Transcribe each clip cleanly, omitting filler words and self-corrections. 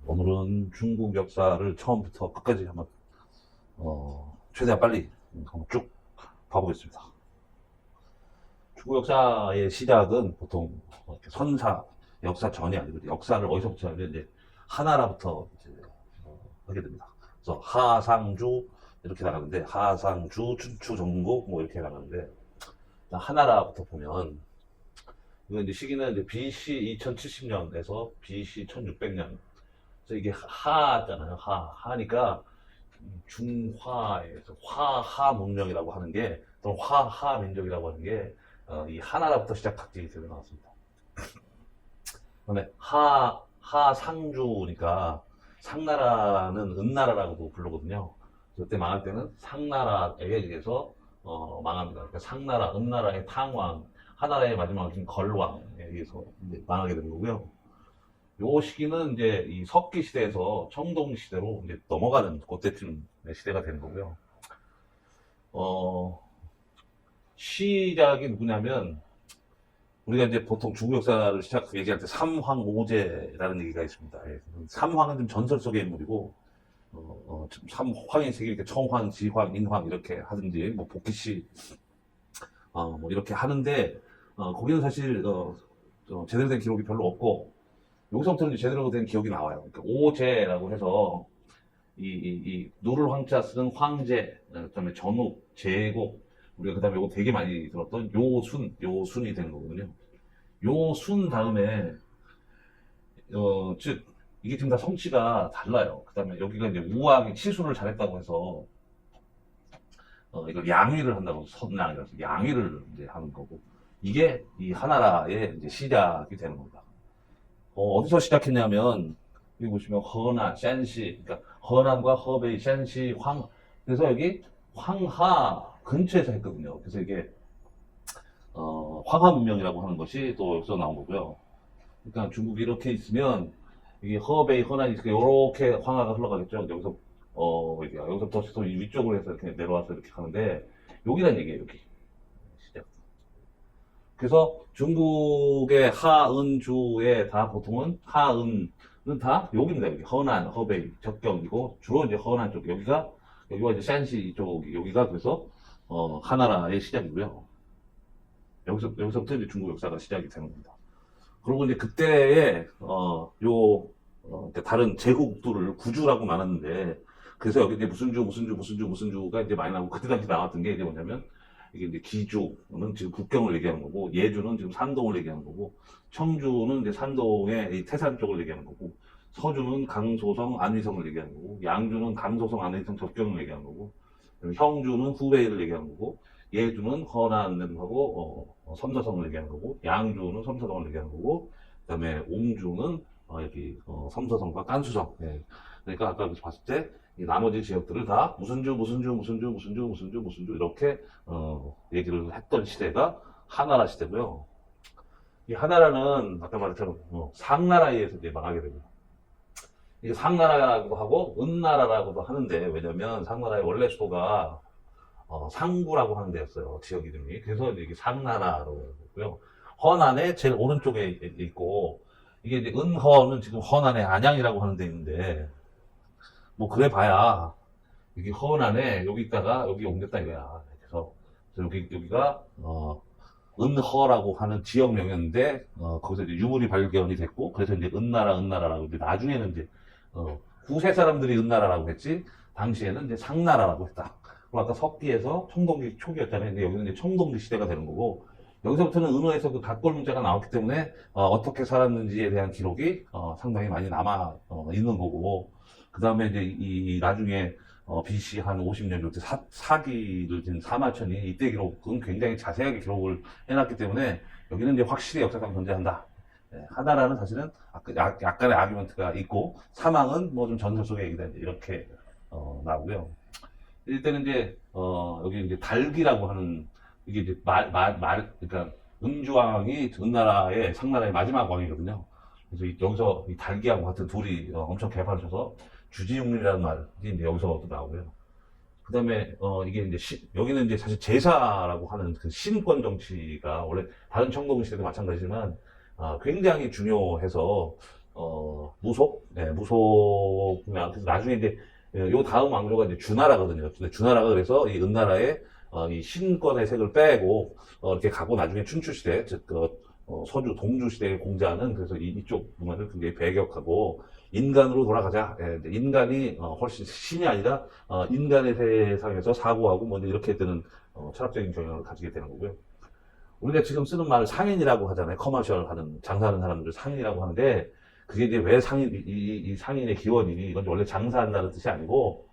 오늘은 중국 역사를 처음부터 끝까지 한번 최대한 빨리 한번 쭉 봐보겠습니다. 중국 역사의 시작은 보통 이렇게 선사 역사 전이 아니고 역사를 어디서부터 하면 이제 하나라부터 이제 하게 됩니다. 그래서 하상주 이렇게 나가는데 하상주, 춘추, 전국 뭐 이렇게 나가는데 하나라부터 보면 이거 이제 시기는 이제 BC 2070년에서 BC 1600년. 그래서 이게 하잖아요. 하니까 중화에서 화하 문명이라고 하는 게 또는 화하 민족이라고 하는 게 이 하나라부터 시작하게 되어 나왔습니다. 그다음에 하상주니까 상나라는 은나라라고도 부르거든요. 그때 망할 때는 상나라에 의해서 망합니다. 그러니까 상나라, 은나라의 탕왕, 하나라의 마지막인 걸왕에 의해서 이제 망하게 되는 거고요. 요 시기는 이제 이 석기 시대에서 청동 시대로 이제 넘어가는 그때쯤 시대가 되는 거고요. 시작이 누구냐면 우리가 이제 보통 중국 역사를 얘기할 때 삼황오제라는 얘기가 있습니다. 예. 삼황은 좀 전설 속의 인물이고 삼황의 세계 이렇게 청황, 지황, 인황 이렇게 하든지 뭐 복희씨 뭐 이렇게 하는데 거기는 사실 제대로 된 기록이 별로 없고 여기서부터는 제대로 된 기억이 나와요. 그러니까 오제라고 해서 이 누를 황자 쓰는 황제, 그다음에 전욱, 제국, 우리가 그다음에 이거 되게 많이 들었던 요순이 되는 거거든요. 요순 다음에 즉 이게 지금 다 성씨가 달라요. 그다음에 여기가 이제 우왕이 치수를 잘했다고 해서 이걸 양위를 한다고 선양이라서 양위를 이제 하는 거고 이게 이 하나라의 이제 시작이 되는 겁니다. 어디서 시작했냐면 여기 보시면 허난, 샨시, 그러니까 허난과 허베이, 샨시, 그래서 여기 황하 근처에서 했거든요. 그래서 이게 황하 문명이라고 하는 것이 또 여기서 나온 거고요. 그러니까 중국이 이렇게 있으면 이게 허베이, 허난이 이렇게 황하가 흘러가겠죠. 여기서부터 위쪽으로 해서 이렇게 내려와서 이렇게 가는데 여기란 얘기예요. 여기 시작. 그래서 중국의 하은주에 다 보통은 하은은 다 여기입니다. 여기 허난, 허베이, 적경이고 주로 이제 허난 쪽 여기가 이제 샨시 쪽 여기가 그래서 하나라의 시작이고요. 여기서부터 이제 중국 역사가 시작이 되는 겁니다. 그리고 이제 그때에 다른 제국들을 구주라고 말하는데 그래서 여기 이제 무슨 주가 이제 많이 나오고 그때 당시 나왔던 게 이제 뭐냐면 이게 이제 기주는 지금 국경을 얘기하는 거고 예주는 지금 산동을 얘기하는 거고 청주는 이제 산동의 이 태산 쪽을 얘기하는 거고 서주는 강소성, 안위성을 얘기하는 거고 양주는 강소성, 안위성 접경을 얘기하는 거고 형주는 후베이를 얘기하는 거고 예주는 허난하고 섬서성을 얘기하는 거고 양주는 섬서성을 얘기하는 거고 그다음에 옹주는 여기 섬서성과 깐수성. 예. 그러니까 아까 봤을 때 이 나머지 지역들을 다 무슨 주 이렇게 얘기를 했던 시대가 하나라 시대고요. 이 하나라는 아까 말했처럼 상나라에 의해서 이제 망하게 됩니다. 이게 상나라라고도 하고 은나라라고도 하는데 왜냐면 상나라의 원래 수도가 상구라고 하는 데였어요. 지역 이름이. 그래서 이게 상나라로 했고요. 허난의 제일 오른쪽에 있고 이게 이제 은허는 지금 허난의 안양이라고 하는 데 있는데 뭐 그래 봐야 여기 허난에 여기 있다가 여기 옮겼다 이거야. 그래서 여기가 은허라고 하는 지역명이었는데 거기서 이제 유물이 발견이 됐고 그래서 이제 은나라라고 이제 나중에는 이제 구세 사람들이 은나라라고 했지 당시에는 이제 상나라라고 했다. 그리고 아까 석기에서 청동기 초기였잖아요. 근데 여기는 이제 청동기 시대가 되는 거고 여기서부터는 은어에서 그 닷골 문자가 나왔기 때문에 어떻게 살았는지에 대한 기록이 상당히 많이 남아 있는 거고 그 다음에 이제 이 나중에 BC 한 50년 정도 사기를 진 사마천이 이때 기록은 굉장히 자세하게 기록을 해놨기 때문에 여기는 이제 확실히 역사상 존재한다. 네, 하나라는 사실은 약간의 아규먼트가 있고 사망은 뭐 좀 전설 속의 얘기다 이렇게 나오고요. 이때는 이제 여기 이제 달기라고 하는 이게 이제 그러니까 은주왕이 은나라의 상나라의 마지막 왕이거든요. 그래서 여기서 이 달기하고 같은 둘이 엄청 개발하셔서 주지육륜이라는 말이 이제 여기서도 나오고요. 그 다음에 이게 이제 여기는 이제 사실 제사라고 하는 그 신권 정치가 원래 다른 청동 시대도 마찬가지지만 굉장히 중요해서 무속, 네, 무속, 그래서 나중에 이제, 요 다음 왕조가 이제 주나라거든요. 근데 주나라가 그래서 이 은나라의, 이 신권의 색을 빼고, 이렇게 가고 나중에 춘추시대, 즉, 서주, 동주시대의 공자는 그래서 이쪽 문화를 굉장히 배격하고, 인간으로 돌아가자. 예, 이제 인간이, 훨씬 신이 아니라, 인간의 세상에서 사고하고, 뭐, 이제 이렇게 되는, 철학적인 경향을 가지게 되는 거고요. 우리가 지금 쓰는 말 상인이라고 하잖아요. 커머셜 하는, 장사하는 사람들 상인이라고 하는데, 그게 이제 왜 상인, 이 상인의 기원이, 이건 원래 장사한다는 뜻이 아니고,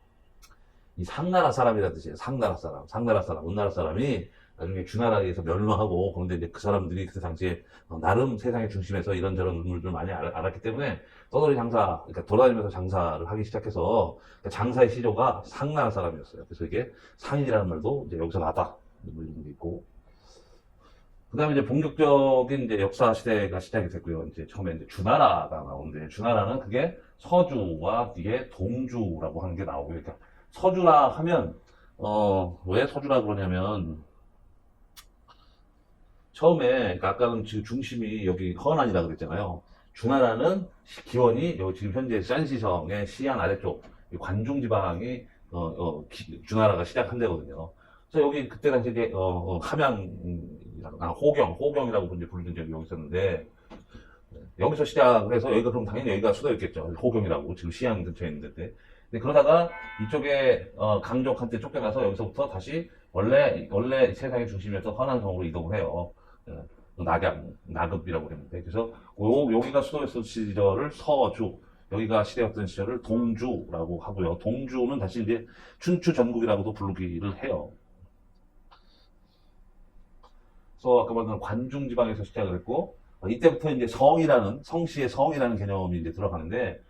이 상나라 사람이라는 뜻이에요. 상나라 사람. 상나라 사람, 은나라 사람이 나중에 주나라에서 멸망하고, 그런데 이제 그 사람들이 그때 당시에 나름 세상의 중심에서 이런저런 인물들을 많이 알았기 때문에 떠돌이 장사, 그러니까 돌아다니면서 장사를 하기 시작해서 그 장사의 시조가 상나라 사람이었어요. 그래서 이게 상인이라는 말도 이제 여기서 나다. 뭐 이런 게 있고. 그 다음에 이제 본격적인 이제 역사 시대가 시작이 됐고요. 이제 처음에 이제 주나라가 나오는데, 주나라는 그게 서주와 이게 동주라고 하는 게 나오고요. 그러니까 서주라 하면, 왜 서주라 그러냐면, 처음에, 그러니까 아까는 지금 중심이 여기 허난이라 그랬잖아요. 주나라는 기원이 여기 지금 현재 싼시성의 시안 아래쪽, 이 관중 지방이, 주나라가 시작한 데거든요. 그래서 여기 그때 당시 이제, 함양, 호경이라고 이제 부르던 적이 여기 있었는데, 여기서 시작을 해서 여기가 그럼 당연히 여기가 수도였겠죠. 호경이라고 지금 시안 근처에 있는데. 근데 그러다가 이쪽에 강족한테 쫓겨나서 여기서부터 다시 원래 세상의 중심이었던 허난성으로 이동을 해요. 나급이라고 했는데. 그래서 여기가 수도였던 시절을 서주, 여기가 시대였던 시절을 동주라고 하고요. 동주는 다시 이제 춘추 전국이라고도 부르기를 해요. 그래서 아까 말한 관중 지방에서 시작을 했고, 이때부터 이제 성씨의 성이라는 개념이 이제 들어가는데,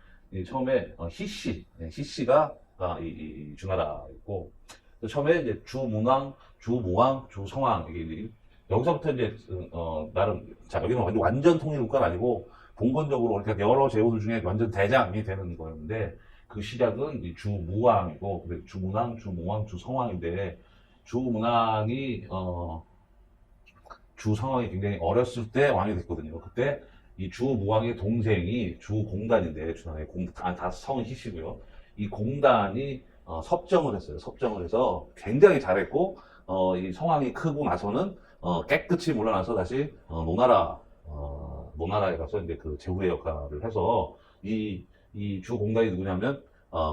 처음에 희씨, 희씨가 이 주나라였고, 처음에 이제 주문왕, 주모왕, 주성왕, 이게 여기서부터 이제 나름 자 여기는 완전 통일국가는 아니고 봉건적으로 그러니까 여러 제후들 중에 완전 대장이 되는 거였는데 그 시작은 이 주무왕이고, 주문왕, 주모왕, 주성왕인데 주문왕이 주성왕이 굉장히 어렸을 때 왕이 됐거든요. 그때 이 주무왕의 동생이 주공단인데 주나라의 다 성은 희시고요. 이 공단이 섭정을 했어요. 섭정을 해서 굉장히 잘했고 이 성왕이 크고 나서는 깨끗이 물러나서 다시 모나라에 가서 이제 그 제후의 역할을 해서 이 주공단이 누구냐면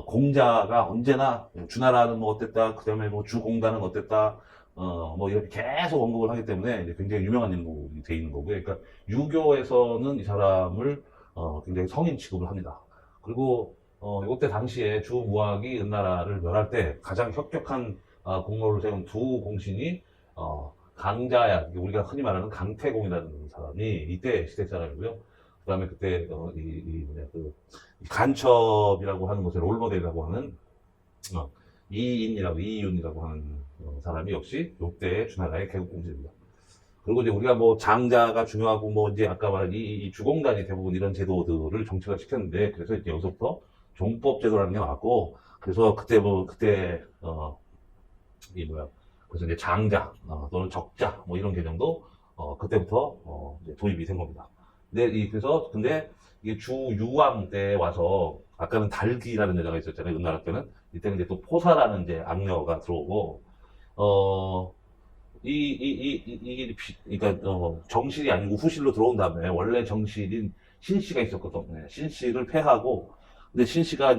공자가 언제나 주나라는 뭐 어땠다, 그 다음에 뭐 주공단은 어땠다, 뭐 이렇게 계속 언급을 하기 때문에 이제 굉장히 유명한 인물이 돼 있는 거고요. 그러니까 유교에서는 이 사람을 굉장히 성인 취급을 합니다. 그리고 이때 당시에 주무왕이 은나라를 멸할 때 가장 혁혁한 공로를 세운 두 공신이 강자야, 우리가 흔히 말하는 강태공이라는 사람이 이때 시대 사람이고요. 그 다음에 그때 이 간첩이라고 하는 것의 롤모델이라고 하는 이이윤이라고 하는 사람이 역시 이때 주나라의 개국공신입니다. 그리고 이제 우리가 뭐 장자가 중요하고 뭐 이제 아까 말한 이 주공단이 대부분 이런 제도들을 정착을 시켰는데, 그래서 이제 여기서부터 종법 제도라는 게 나왔고, 그래서 그때 그래서 이제 장자 또는 적자 뭐 이런 개념도 그때부터 이제 도입이 된 겁니다. 근데 이게 주유왕 때 와서 아까는 달기라는 여자가 있었잖아요. 은나라 때는. 이때는 이제 또 포사라는 이제 악녀가 들어오고 그러니까 정실이 아니고 후실로 들어온 다음에 원래 정실인 신씨가 있었거든요. 네, 신씨를 패하고, 근데 신씨가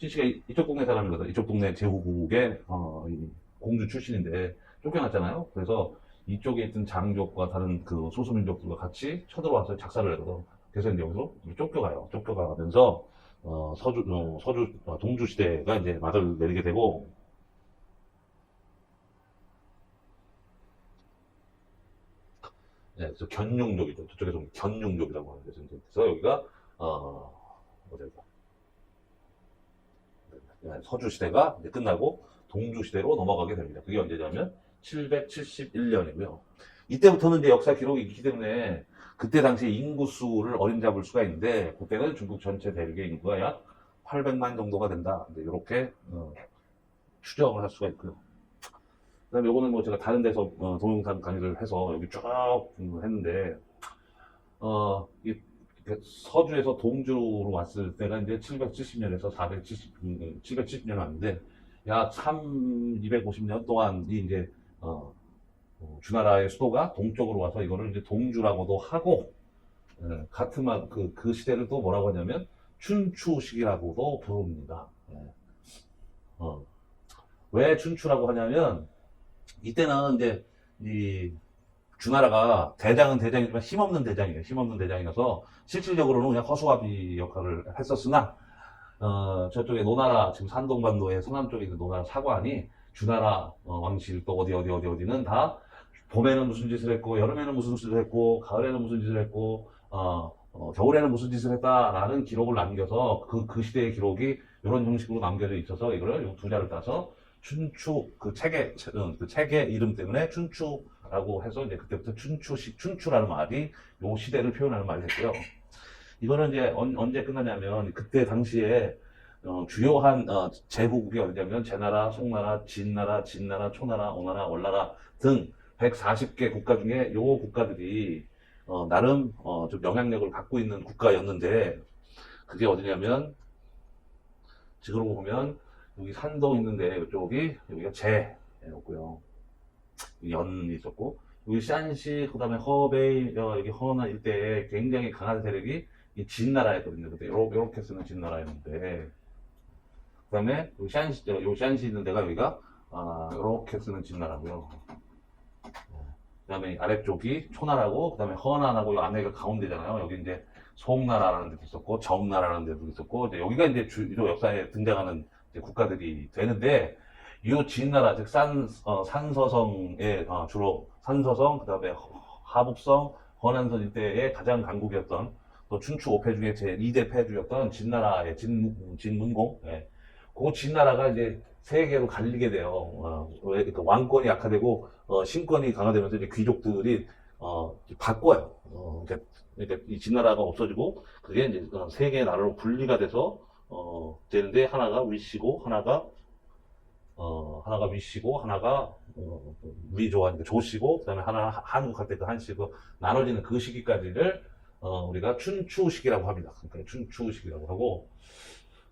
이쪽 동네 사람이거든. 이쪽 동네 제후국의 공주 출신인데 쫓겨났잖아요. 그래서 이쪽에 있던 장족과 다른 그 소수민족들과 같이 쳐들어와서 작사를 해서, 그래서 이제 여기서 쫓겨가요. 쫓겨가면서 동주 시대가 이제 막을 내리게 되고, 네, 그래서 견융족이죠. 저쪽에서 견융족이라고 하는 데서 그래서 여기가 어디가 서주 시대가 이제 끝나고 동주 시대로 넘어가게 됩니다. 그게 언제냐면 771년이고요. 이때부터는 이제 역사 기록이 있기 때문에 그때 당시 인구 수를 어림잡을 수가 있는데, 그때는 중국 전체 대륙의 인구가 약 800만 정도가 된다. 이렇게 추정을 할 수가 있고요. 그다음에 요거는 뭐 제가 다른 데서 동영상 강의를 해서 여기 쭉 했는데, 이 서주에서 동주로 왔을 때가 이제 770년에서 770년 왔는데, 약 250년 동안 이제, 주나라의 수도가 동쪽으로 와서 이거를 이제 동주라고도 하고, 같은 그 시대를 또 뭐라고 하냐면, 춘추시기라고도 부릅니다. 어, 왜 춘추라고 하냐면, 이때는 이제, 이 주나라가 대장은 대장이지만 힘없는 대장이에요. 힘없는 대장이어서 실질적으로는 그냥 허수아비 역할을 했었으나, 저쪽에 노나라, 지금 산동반도의 서남 쪽에 있는 노나라 사관이 주나라 왕실 또 어디는 다 봄에는 무슨 짓을 했고, 여름에는 무슨 짓을 했고, 가을에는 무슨 짓을 했고, 겨울에는 무슨 짓을 했다라는 기록을 남겨서 그 시대의 기록이 이런 형식으로 남겨져 있어서 이거를 두 자를 따서 춘추 그 책의 이름 때문에 춘추라고 해서 이제 그때부터 춘추라는 말이 요 시대를 표현하는 말이 됐고요. 이거는 이제 언제 끝나냐면 그때 당시에 주요한 제국이 어디냐면 제나라, 송나라, 진나라, 초나라, 오나라, 월나라 등 140개 국가 중에 요 국가들이 나름 좀 영향력을 갖고 있는 국가였는데, 그게 어디냐면 지금 보면 여기 산동 있는데 이쪽이 여기가 제였고요. 연이 있었고, 여기 샨시, 그 다음에 허베이, 여기 허나 일대에 굉장히 강한 세력이 이 진나라였거든요. 그때 요렇게 쓰는 진나라였는데, 그 다음에 요 샨시 있는 데가 여기가 요렇게 쓰는 진나라고요. 그 다음에 아래쪽이 초나라고, 그 다음에 허나라고, 요 안에가 가운데잖아요. 여기 이제 송나라라는 데도 있었고, 정나라라는 데도 있었고, 이제 여기가 이제 주요 역사에 등장하는 이제 국가들이 되는데, 이 진나라, 즉, 산서성에, 주로 산서성, 그 다음에 하북성, 허난선 일대의 가장 강국이었던, 또 춘추 5패 중에 제 2대 패주였던 진나라의 진문공, 예. 그 진나라가 이제 세 개로 갈리게 돼요. 그러니까 왕권이 약화되고 신권이 강화되면서 이제 귀족들이 바꿔요. 그러니까 이 진나라가 없어지고 그게 이제 세 개의 나라로 분리가 돼서 되는데, 하나가 위시고 하나가 위시고 하나가 위조하니까 조시고, 그다음에 하나 한국 할 때 그 한시고 나눠지는 그 시기까지를 우리가 춘추 시기라고 합니다. 그러니까 춘추 시기라고 하고,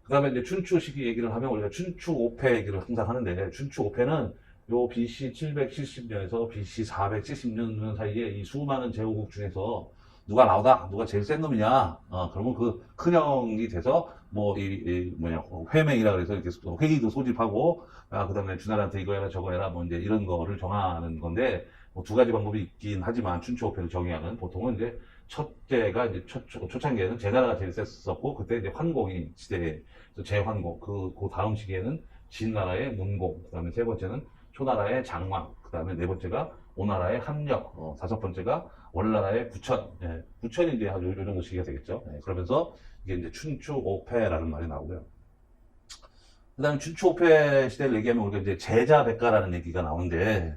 그 다음에 이제 춘추 시기 얘기를 하면 우리가 춘추 5패 얘기를 항상 하는데, 춘추 5패는 요 BC 770년에서 BC 470년 사이에 이 수많은 제후국 중에서 누가 나오다, 누가 제일 센 놈이냐, 그러면 그 큰형이 돼서 회맹이라 그래서 이렇게 회의도 소집하고, 그 다음에 주나라한테 이거 해라 저거 해라 뭐 이제 이런 거를 정하는 건데, 뭐 두 가지 방법이 있긴 하지만 춘추 5패를 정의하는, 보통은 이제 첫째가 이제 초창기에는 제나라가 제일 셌었고, 그때 이제 환공이 시대에 제환공, 그 다음 시기에는 진나라의 문공, 그 다음에 세 번째는 초나라의 장왕, 그 다음에 네 번째가 오나라의 함력, 다섯 번째가 월나라의 부천, 예, 부천이 이제 요 정도 시기가 되겠죠. 예, 그러면서 이게 이제 춘추 5패라는 말이 나오고요. 그 다음에 춘추 5패 시대를 얘기하면 우리가 이제 제자백가라는 얘기가 나오는데,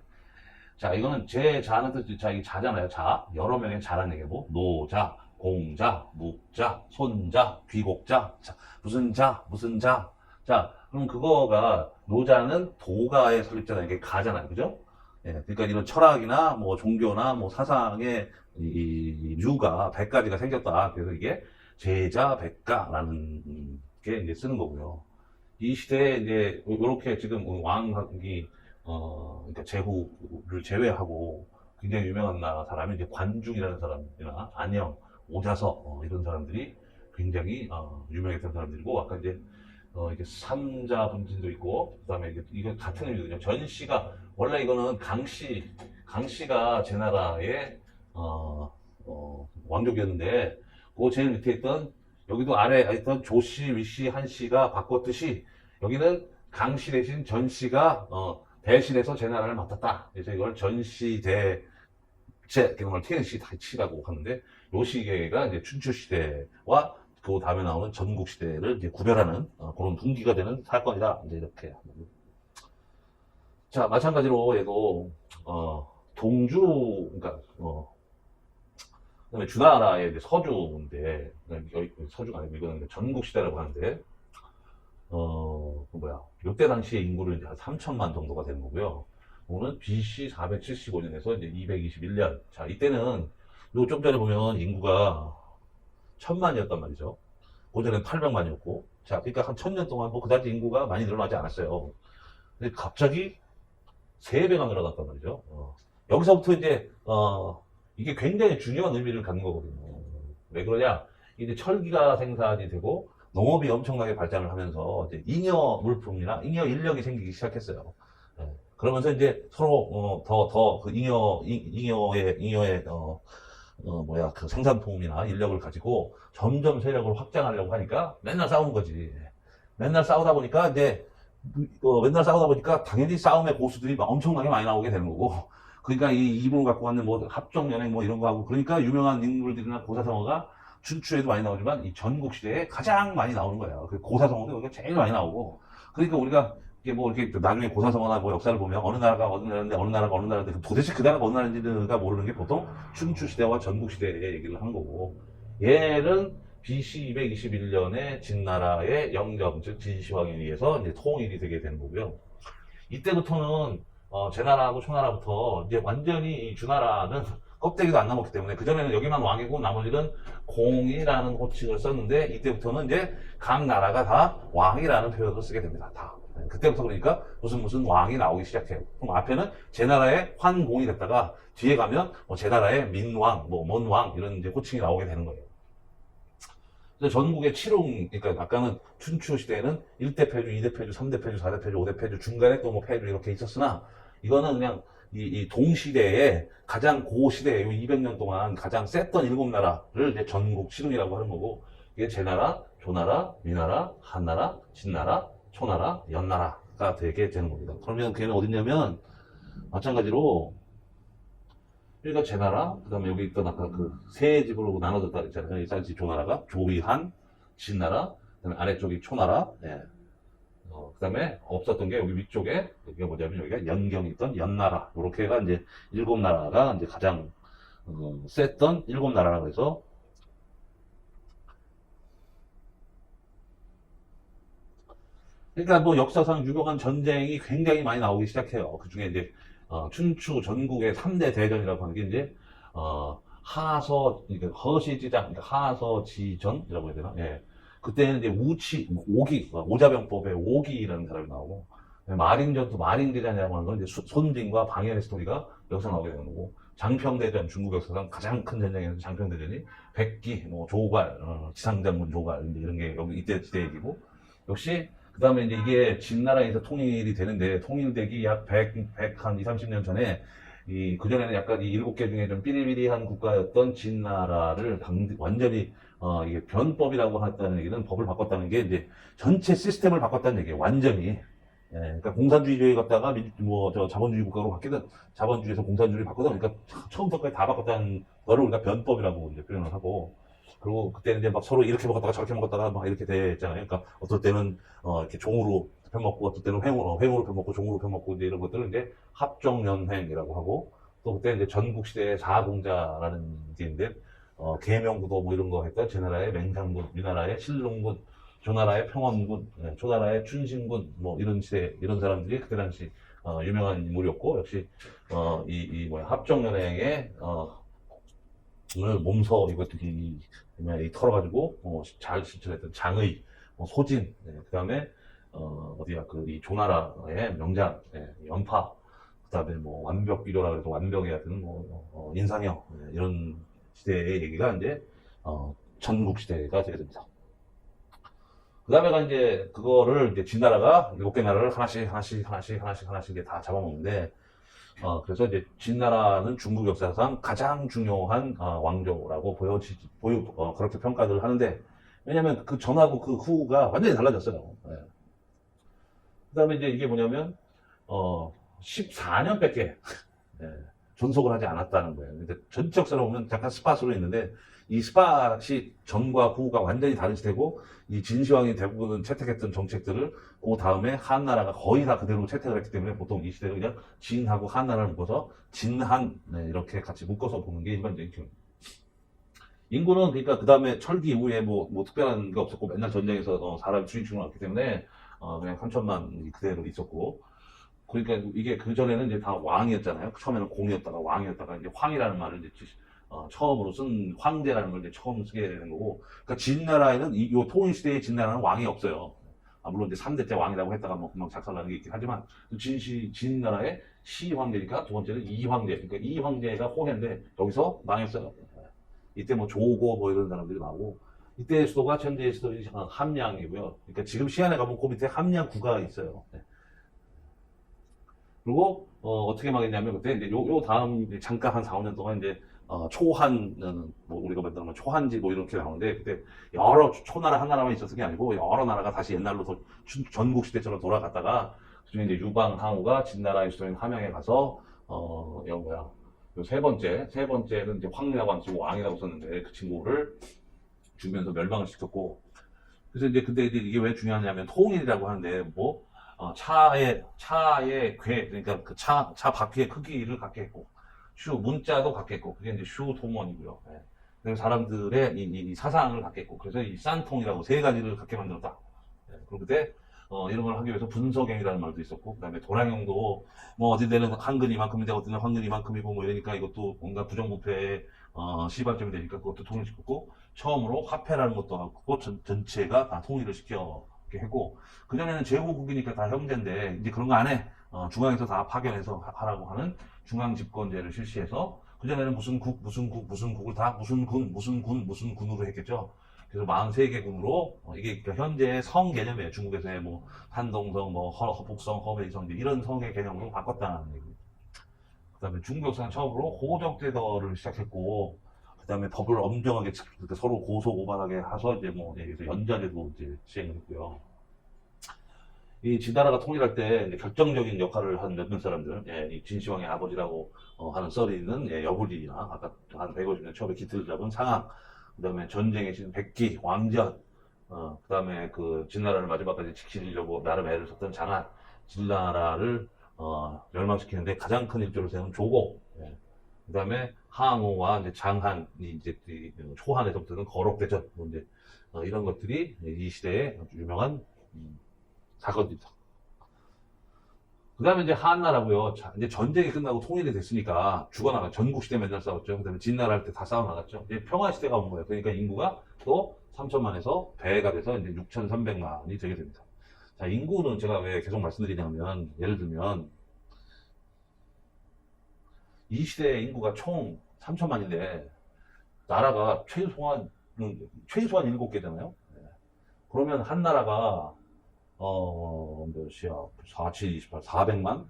자, 이거는 제자는 뜻, 자, 이게 자잖아요. 자. 여러 명의 자라는 얘기고, 노자, 공자, 묵자, 손자, 귀곡자, 자, 무슨 자, 무슨 자. 자, 그럼 그거가, 노자는 도가에 설립자는 이게 가잖아요. 그죠? 예, 그러니까 이런 철학이나 뭐 종교나 뭐 사상의 이 류가 100가지가 생겼다. 그래서 이게 제자백가라는 게 이제 쓰는 거고요. 이 시대에 이제 이렇게 지금 왕이 그러니까 제후를 제외하고 굉장히 유명한 사람이 이제 관중이라는 사람이나 안영, 오자서 이런 사람들이 굉장히 유명했던 사람들이고, 아까 이제 이게 삼자 분진도 있고, 그다음에 이거 같은 의미거든요. 전씨가 원래 이거는 강씨가 제나라의 왕족이었는데, 그 제일 밑에 있던 여기도 아래에 있던 조씨, 위씨, 한씨가 바꿨듯이 여기는 강씨 대신 전씨가 대신해서 제나라를 맡았다. 그래서 이걸 전시대체, 그걸 TNC-라고 하는데, 요 시기가 이제 춘추시대와 그 다음에 나오는 전국시대를 이제 구별하는 그런 분기가 되는 사건이다. 이제 이렇게. 자, 마찬가지로 얘도, 동주, 그러니까, 그다음에 주나라의 이제 서주인데, 서주가 아니고 이거는 전국시대라고 하는데, 요때 당시에 인구를 이제 한 3천만 정도가 되는 거고요. 오늘 BC 475년에서 이제 221년. 자, 이때는 그리고 좀 전에 보면 인구가 1000만이었단 말이죠. 고전엔 800만이었고. 자, 그러니까 한 1000년 동안 뭐 그다지 인구가 많이 늘어나지 않았어요. 근데 갑자기 3배가 늘어났단 말이죠. 여기서부터 이제, 이게 굉장히 중요한 의미를 갖는 거거든요. 왜 그러냐? 이제 철기가 생산이 되고, 농업이 엄청나게 발전을 하면서, 이제 잉여 물품이나 잉여 인력이 생기기 시작했어요. 그러면서 이제 서로, 그 잉여의, 그 생산품이나 인력을 가지고 점점 세력을 확장하려고 하니까 맨날 싸우는 거지. 맨날 싸우다 보니까 이제 맨날 싸우다 보니까 당연히 싸움의 고수들이 엄청나게 많이 나오게 되는 거고. 그러니까 이 이분을 갖고 왔는 뭐 합종연행 뭐 이런 거 하고 그러니까 유명한 인물들이나 고사성어가 춘추에도 많이 나오지만 이 전국시대에 가장 많이 나오는 거예요. 그 고사성어도 여기가 제일 많이 나오고. 그러니까 우리가 이게 뭐 이렇게 나중에 고사성어나 뭐 역사를 보면 어느 나라가 어느 나라인데 어느 나라가 어느 나라인데 도대체 그 나라가 어느 나라인지가 모르는 게 보통 춘추시대와 전국시대의 얘기를 한 거고. 얘는 BC 221년에 진나라의 영정, 즉 진시황에 의해서 이제 통일이 되게 되는 거고요. 이때부터는 제나라하고 초나라부터 이제 완전히 이 주나라는 껍데기도 안 남았기 때문에 그전에는 여기만 왕이고 나머지는 공이라는 호칭을 썼는데 이때부터는 이제 각 나라가 다 왕이라는 표현을 쓰게 됩니다. 다. 그때부터 그러니까 무슨 왕이 나오기 시작해요. 그럼 앞에는 제나라의 환공이 됐다가 뒤에 가면 뭐 제나라의 민왕, 뭐 먼왕 이런 이제 호칭이 나오게 되는 거예요. 그래서 전국의 칠홍, 그러니까 아까는 춘추 시대에는 1대 폐주, 2대 폐주, 3대 폐주, 4대 폐주, 5대 폐주, 중간에 또 뭐 폐주 이렇게 있었으나 이거는 그냥 이 동시대에 가장 고시대에 200년 동안 가장 셌던 7나라를 이제 전국 칠흥이라고 하는 거고 이게 제나라, 조나라, 위나라, 한나라, 진나라, 초나라, 연나라가 되게 되는 겁니다. 그러면 걔는 어딨냐면 마찬가지로 여기가 제나라, 그 다음에 여기 있던 아까 그 세 집으로 나눠졌다 했잖아요. 이 쌀집 조나라가 조위한, 진나라, 그 다음에 아래쪽이 초나라, 예. 그 다음에 없었던 게 여기 위쪽에, 여기가 뭐냐면 여기가 연경이 있던 연나라. 요렇게가 이제 7나라가 이제 가장, 셌던 7나라라고 해서, 그러니까 뭐 역사상 유명한 전쟁이 굉장히 많이 나오기 시작해요. 그 중에 이제, 춘추 전국의 3대 대전이라고 하는 게 이제, 그러니까 허시지장, 그러니까 하서지전이라고 해야 되나? 예. 그때는 이제 오기, 오자병법의 오기라는 사람이 나오고, 마린전투, 마린대전이라고 하는 건 이제 손진과 방해의 스토리가 여기서 나오게 되는 거고, 장평대전, 중국 역사상 가장 큰 전쟁에서 장평대전이 백기, 뭐 조괄, 지상장군 조괄, 이런 게 여기 이때 시대 얘기고, 역시 그 다음에 이제 이게 진나라에서 통일이 되는데 통일되기 약 100한 2, 30년 전에 그전에는 약간 이 7개 중에 좀 삐리비리한 국가였던 진나라를 완전히 이게 변법이라고 했다는 얘기는 법을 바꿨다는 게 이제 전체 시스템을 바꿨다는 얘기예요. 완전히. 예, 그러니까 공산주의에 갔다가 저 자본주의 국가로 바뀌든 자본주의에서 공산주의를 바꾸든 그러니까 처음부터까지 다 바꿨다는 거를 우리가 변법이라고 이제 표현을 하고 그리고 그때는 이제 막 서로 이렇게 먹었다가 저렇게 먹었다가 막 이렇게 됐잖아요. 그러니까 어떨 때는 이렇게 종으로 편먹고 어떨 때는 횡으로 편먹고 종으로 편먹고 이제 이런 것들을 이제 합종연횡이라고 하고 또 그때 이제 전국 시대의 사공자라는 게 있는데 계명구도 뭐 이런 거 했던 제나라의 맹상군, 위나라의 신릉군, 조나라의 평원군, 초나라의 춘신군 뭐 이런 시대 이런 사람들이 그때 당시 유명한 인물이었고 역시 합종연횡의 오늘 몸서 이것들이 털어가지고 잘 실천했던 장의 소진 그 다음에 어디야 이 조나라의 명장 연파 그 다음에 뭐 완벽비료라 그래서 완벽해야 되는 인상형 이런 시대의 얘기가 이제 전국 시대가 되게 됩니다. 그 다음에가 이제 그거를 이제 진나라가 7개 나라를 하나씩 이제 다 잡아먹는데 그래서 이제 진나라는 중국 역사상 가장 중요한 왕조라고 그렇게 평가를 하는데 왜냐면 그 전하고 그 후가 완전히 달라졌어요. 예. 그 다음에 이제 이게 뭐냐면 14년밖에 존속을 하지 않았다는 거예요. 근데 전체 역사를 보면 잠깐 스팟으로 있는데 이 스팟이 전과 후가 완전히 다른 시대고 이 진시황이 대부분은 채택했던 정책들을 그 다음에 한나라가 거의 다 그대로 채택을 했기 때문에 보통 이 시대를 그냥 진하고 한나라를 묶어서 진한 이렇게 같이 묶어서 보는 게 일반적인 기록. 인구는 그러니까 그 다음에 철기 이후에 뭐 특별한 게 없었고 맨날 전쟁에서 사람이 주인충을 왔기 때문에 그냥 3천만 그대로 있었고 그러니까 이게 그 전에는 이제 다 왕이었잖아요. 처음에는 공이었다가 왕이었다가 이제 황이라는 말을 이제 처음으로 쓴 황제라는 걸 이제 처음 쓰게 되는 거고, 그러니까 진나라에는 요 통일 시대의 진나라는 왕이 없어요. 물론 이제 3대째 왕이라고 했다가 뭐 금방 작살나는 게 있긴 하지만, 진나라의 시황제니까 두 번째는 이황제. 그러니까 이황제가 호해인데 여기서 망했어요. 이때 뭐 조고 뭐 이런 사람들이 나오고, 이때 수도가 현재 수도인 함양이고요. 그러니까 지금 시안에 가면 그 밑에 함양구가 있어요. 네. 그리고 어떻게 망했냐면 그때 이제 요 다음 이제 잠깐 한 4, 5년 동안 이제 초한은 뭐 우리가 만드는 초한지 뭐 이렇게 나오는데, 그때 여러 초나라 하나라만 있었던 게 아니고 여러 나라가 다시 옛날로 전국 시대처럼 돌아갔다가, 그중에 이제 유방 항우가 진나라의 수도인 함양에 가서 이거 뭐야, 세 번째는 이제 황이라고 안 쓰고 왕이라고 썼는데, 그 친구를 죽으면서 멸망을 시켰고. 그래서 이제 근데 이게 왜 중요하냐면 통일이라고 하는데 뭐 차의 그러니까 그 차 바퀴의 크기를 갖게 했고, 문자도 갖게 했고, 그게 이제 동원이고요. 예. 그래서 사람들의 이 사상을 갖게 했고, 그래서 이 쌍통이라고 세 가지를 갖게 만들었다. 예. 그리고 그때 이런 걸 하기 위해서 분석형이라는 말도 있었고, 그다음에 도량형도 뭐 어디 데는 한근 이만큼인데 어디 데는 황근 이만큼이고 뭐 이러니까 이것도 뭔가 부정부패의 시발점이 되니까 그것도 통일시켰고, 처음으로 화폐라는 것도 하고 전체가 다 통일을 시켜 했고, 그전에는 제후국이니까 다 형제인데 이제 그런 거 안 해. 중앙에서 다 파견해서 하라고 하는 중앙집권제를 실시해서, 그전에는 무슨 국을 다 무슨 군으로 했겠죠. 그래서 43개군으로 이게 그러니까 현재의 성 개념이에요. 중국에서의 뭐 산동성, 뭐 허북성, 허베이성 이런 성의 개념으로 바꿨다는 얘기입니다. 그다음에 중국 역사는 처음으로 호적제도를 시작했고, 그다음에 법을 엄정하게 서로 고소 고발하게 해서 이제 뭐 여기서 연좌제도 이제 시행했고요. 이 진나라가 통일할 때 이제 결정적인 역할을 한 몇몇 사람들, 이 진시황의 아버지라고 하는 썰이 있는 여불이나 아까 한 150년 처음에 기틀을 잡은 상황, 그다음에 전쟁의 신 백기, 왕전, 그다음에 그 진나라를 마지막까지 지키려고 나름 애를 썼던 장안, 진나라를 멸망시키는데 가장 큰 일조를 세운 조고, 그다음에 항우와 이제 장한이 이제 초한에서부터는 거록대전, 뭐 이제 이런 것들이 이 시대의 유명한 사건입니다. 그 다음에 이제 한나라고요. 자, 이제 전쟁이 끝나고 통일이 됐으니까 죽어나가 전국 시대 맨날 싸웠죠. 그 다음에 진나라 할 때 다 싸워나갔죠. 이제 평화 시대가 온 거예요. 그러니까 인구가 또 3천만에서 배가 돼서 이제 6,300만이 되게 됩니다. 자, 인구는 제가 왜 계속 말씀드리냐면, 예를 들면 이 시대의 인구가 총 3천만인데 나라가 최소한 7개잖아요. 그러면 한 나라가 몇이야? 4, 7, 28, 400만?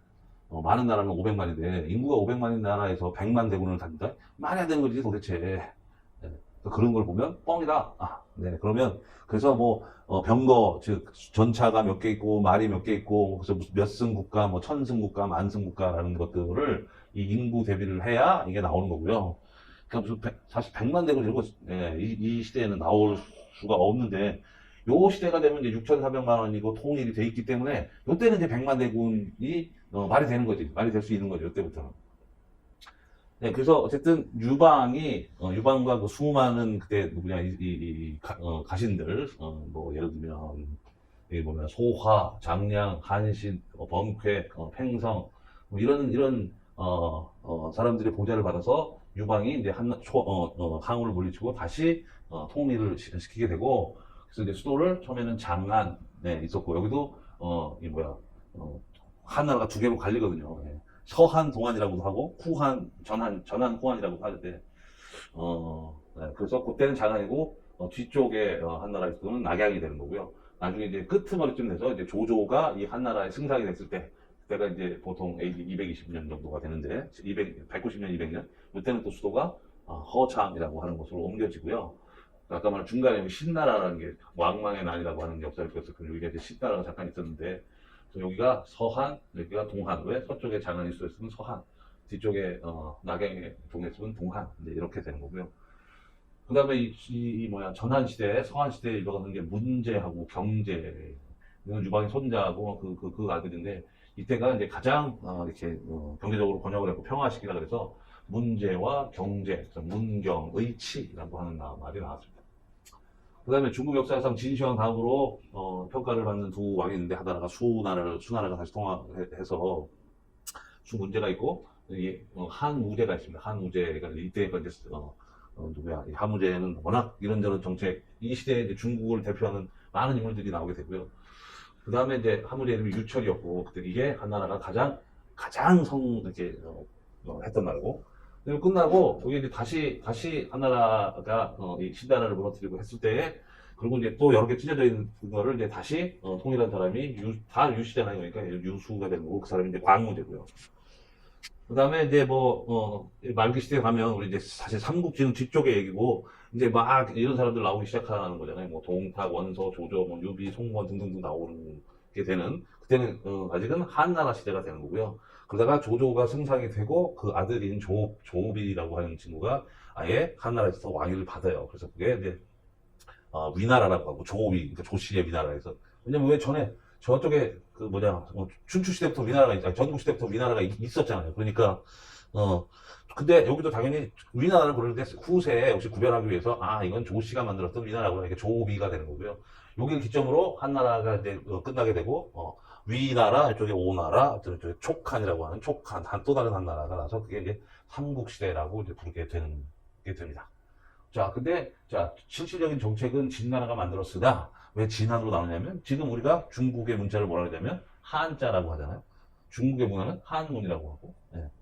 많은 나라는 500만인데, 인구가 500만인 나라에서 100만 대군을 단다? 말이 안 되는 거지, 도대체. 네. 그런 걸 보면 뻥이다. 네. 그러면, 그래서 뭐, 병거, 즉, 전차가 몇 개 있고, 말이 몇 개 있고, 그래서 몇 승 국가, 뭐, 천승 국가, 만승 국가라는 것들을 이 인구 대비를 해야 이게 나오는 거고요. 그러니까 무슨, 사실 100만 대군 이런 거, 이 시대에는 나올 수가 없는데, 요 시대가 되면 이제 6,400만 원이고 통일이 돼 있기 때문에 요때는 이제 100만 대군이 말이 되는 거지. 말이 될 수 있는 거죠. 요때부터는. 네, 그래서 어쨌든 유방과 그 수많은 그때 누구냐 가신들, 뭐 예를 들면 여기 보면 소화, 장량, 한신, 범쾌, 팽성 뭐 이런 사람들의 보좌를 받아서 유방이 이제 항우를 물리치고 다시 통일을 시키게 되고, 그래서 이제 수도를 처음에는 장안에 있었고, 여기도 한나라가 두 개로 갈리거든요. 서한 동안이라고도 하고 후한 전한 후한이라고 하는데, 그래서 그때는 장안이고 뒤쪽에 한나라의 수도는 낙양이 되는 거고요. 나중에 이제 끄트머리쯤 돼서 이제 조조가 이 한나라의 승상이 됐을 때, 그때가 이제 보통 AD 220년 정도가 되는데 190년, 200년 이때는 또 수도가 허창이라고 하는 곳으로 옮겨지고요. 아까 말한 중간에 신나라라는 게 왕망의 난이라고 하는 역사를 겪었어요. 여기가 이제 신나라가 잠깐 있었는데, 여기가 서한, 여기가 동한. 왜 서쪽에 장안이 있으면 서한, 뒤쪽에 낙양에 동했으면 동한. 이제 이렇게 되는 거고요. 그 다음에 전한 시대, 서한 시대에 이어가는 게 문제하고 경제. 이건 유방의 손자하고 그 아들인데, 이때가 이제 가장 이렇게 경제적으로 번영을 했고 평화시키라 그래서 문제와 경제, 문경의치라고 하는 말이 나왔습니다. 그 다음에 중국 역사상 진시황 다음으로 평가를 받는 두 왕이 있는데, 하나가 수나라가 다시 통합해서 수 문제가 있고, 이게 한우제가 있습니다. 한우제가 이때가 이제 누구야? 이 한우제는 워낙 이런저런 정책, 이 시대에 이제 중국을 대표하는 많은 인물들이 나오게 되고요. 그 다음에 이제 한우제 이름이 유철이었고, 그때 이게 한나라가 가장 이렇게 했던 나라고. 그리고 끝나고, 이게 이제 다시 한나라가 이 신나라를 무너뜨리고 했을 때, 그리고 이제 또 여러 개 찢어져 있는 그거를 이제 다시 통일한 사람이 다 유시잖아요. 그러니까 유수가 되는 거고, 그 사람이 이제 광무제고요. 그 다음에 이제 말기 시대에 가면 우리 이제 사실 삼국지는 뒤쪽의 얘기고, 이제 막 이런 사람들 나오기 시작하는 거잖아요. 뭐 동탁, 원서, 조조, 뭐 유비, 송건 등등등 나오는 게 되는, 그때는 아직은 한나라 시대가 되는 거고요. 그러다가 조조가 승상이 되고 그 아들인 조업이라고 하는 친구가 아예 한나라에서 왕위를 받아요. 그래서 그게 이제 위나라라고 하고 조업이, 그러니까 조씨의 위나라에서. 왜냐면 왜 전에 저쪽에 그 춘추 시대부터 위나라가 전국 시대부터 위나라가 있었잖아요. 그러니까 근데 여기도 당연히 위나라를 부르는데 후세에 역시 구별하기 위해서 이건 조씨가 만들었던 위나라구나, 이게 조비가 되는 거고요. 여기를 기점으로 한나라가 이제 끝나게 되고 위나라, 이쪽에 오나라, 이쪽에 촉한이라고 하는 촉한, 또 다른 한나라가 나서 그게 이제 삼국시대라고 이제 부르게 되는 게 됩니다. 자, 근데 실질적인 정책은 진나라가 만들었으나 왜 진한으로 나오냐면, 지금 우리가 중국의 문자를 뭐라 하냐면 한자라고 하잖아요. 중국의 문화는 한문이라고 하고,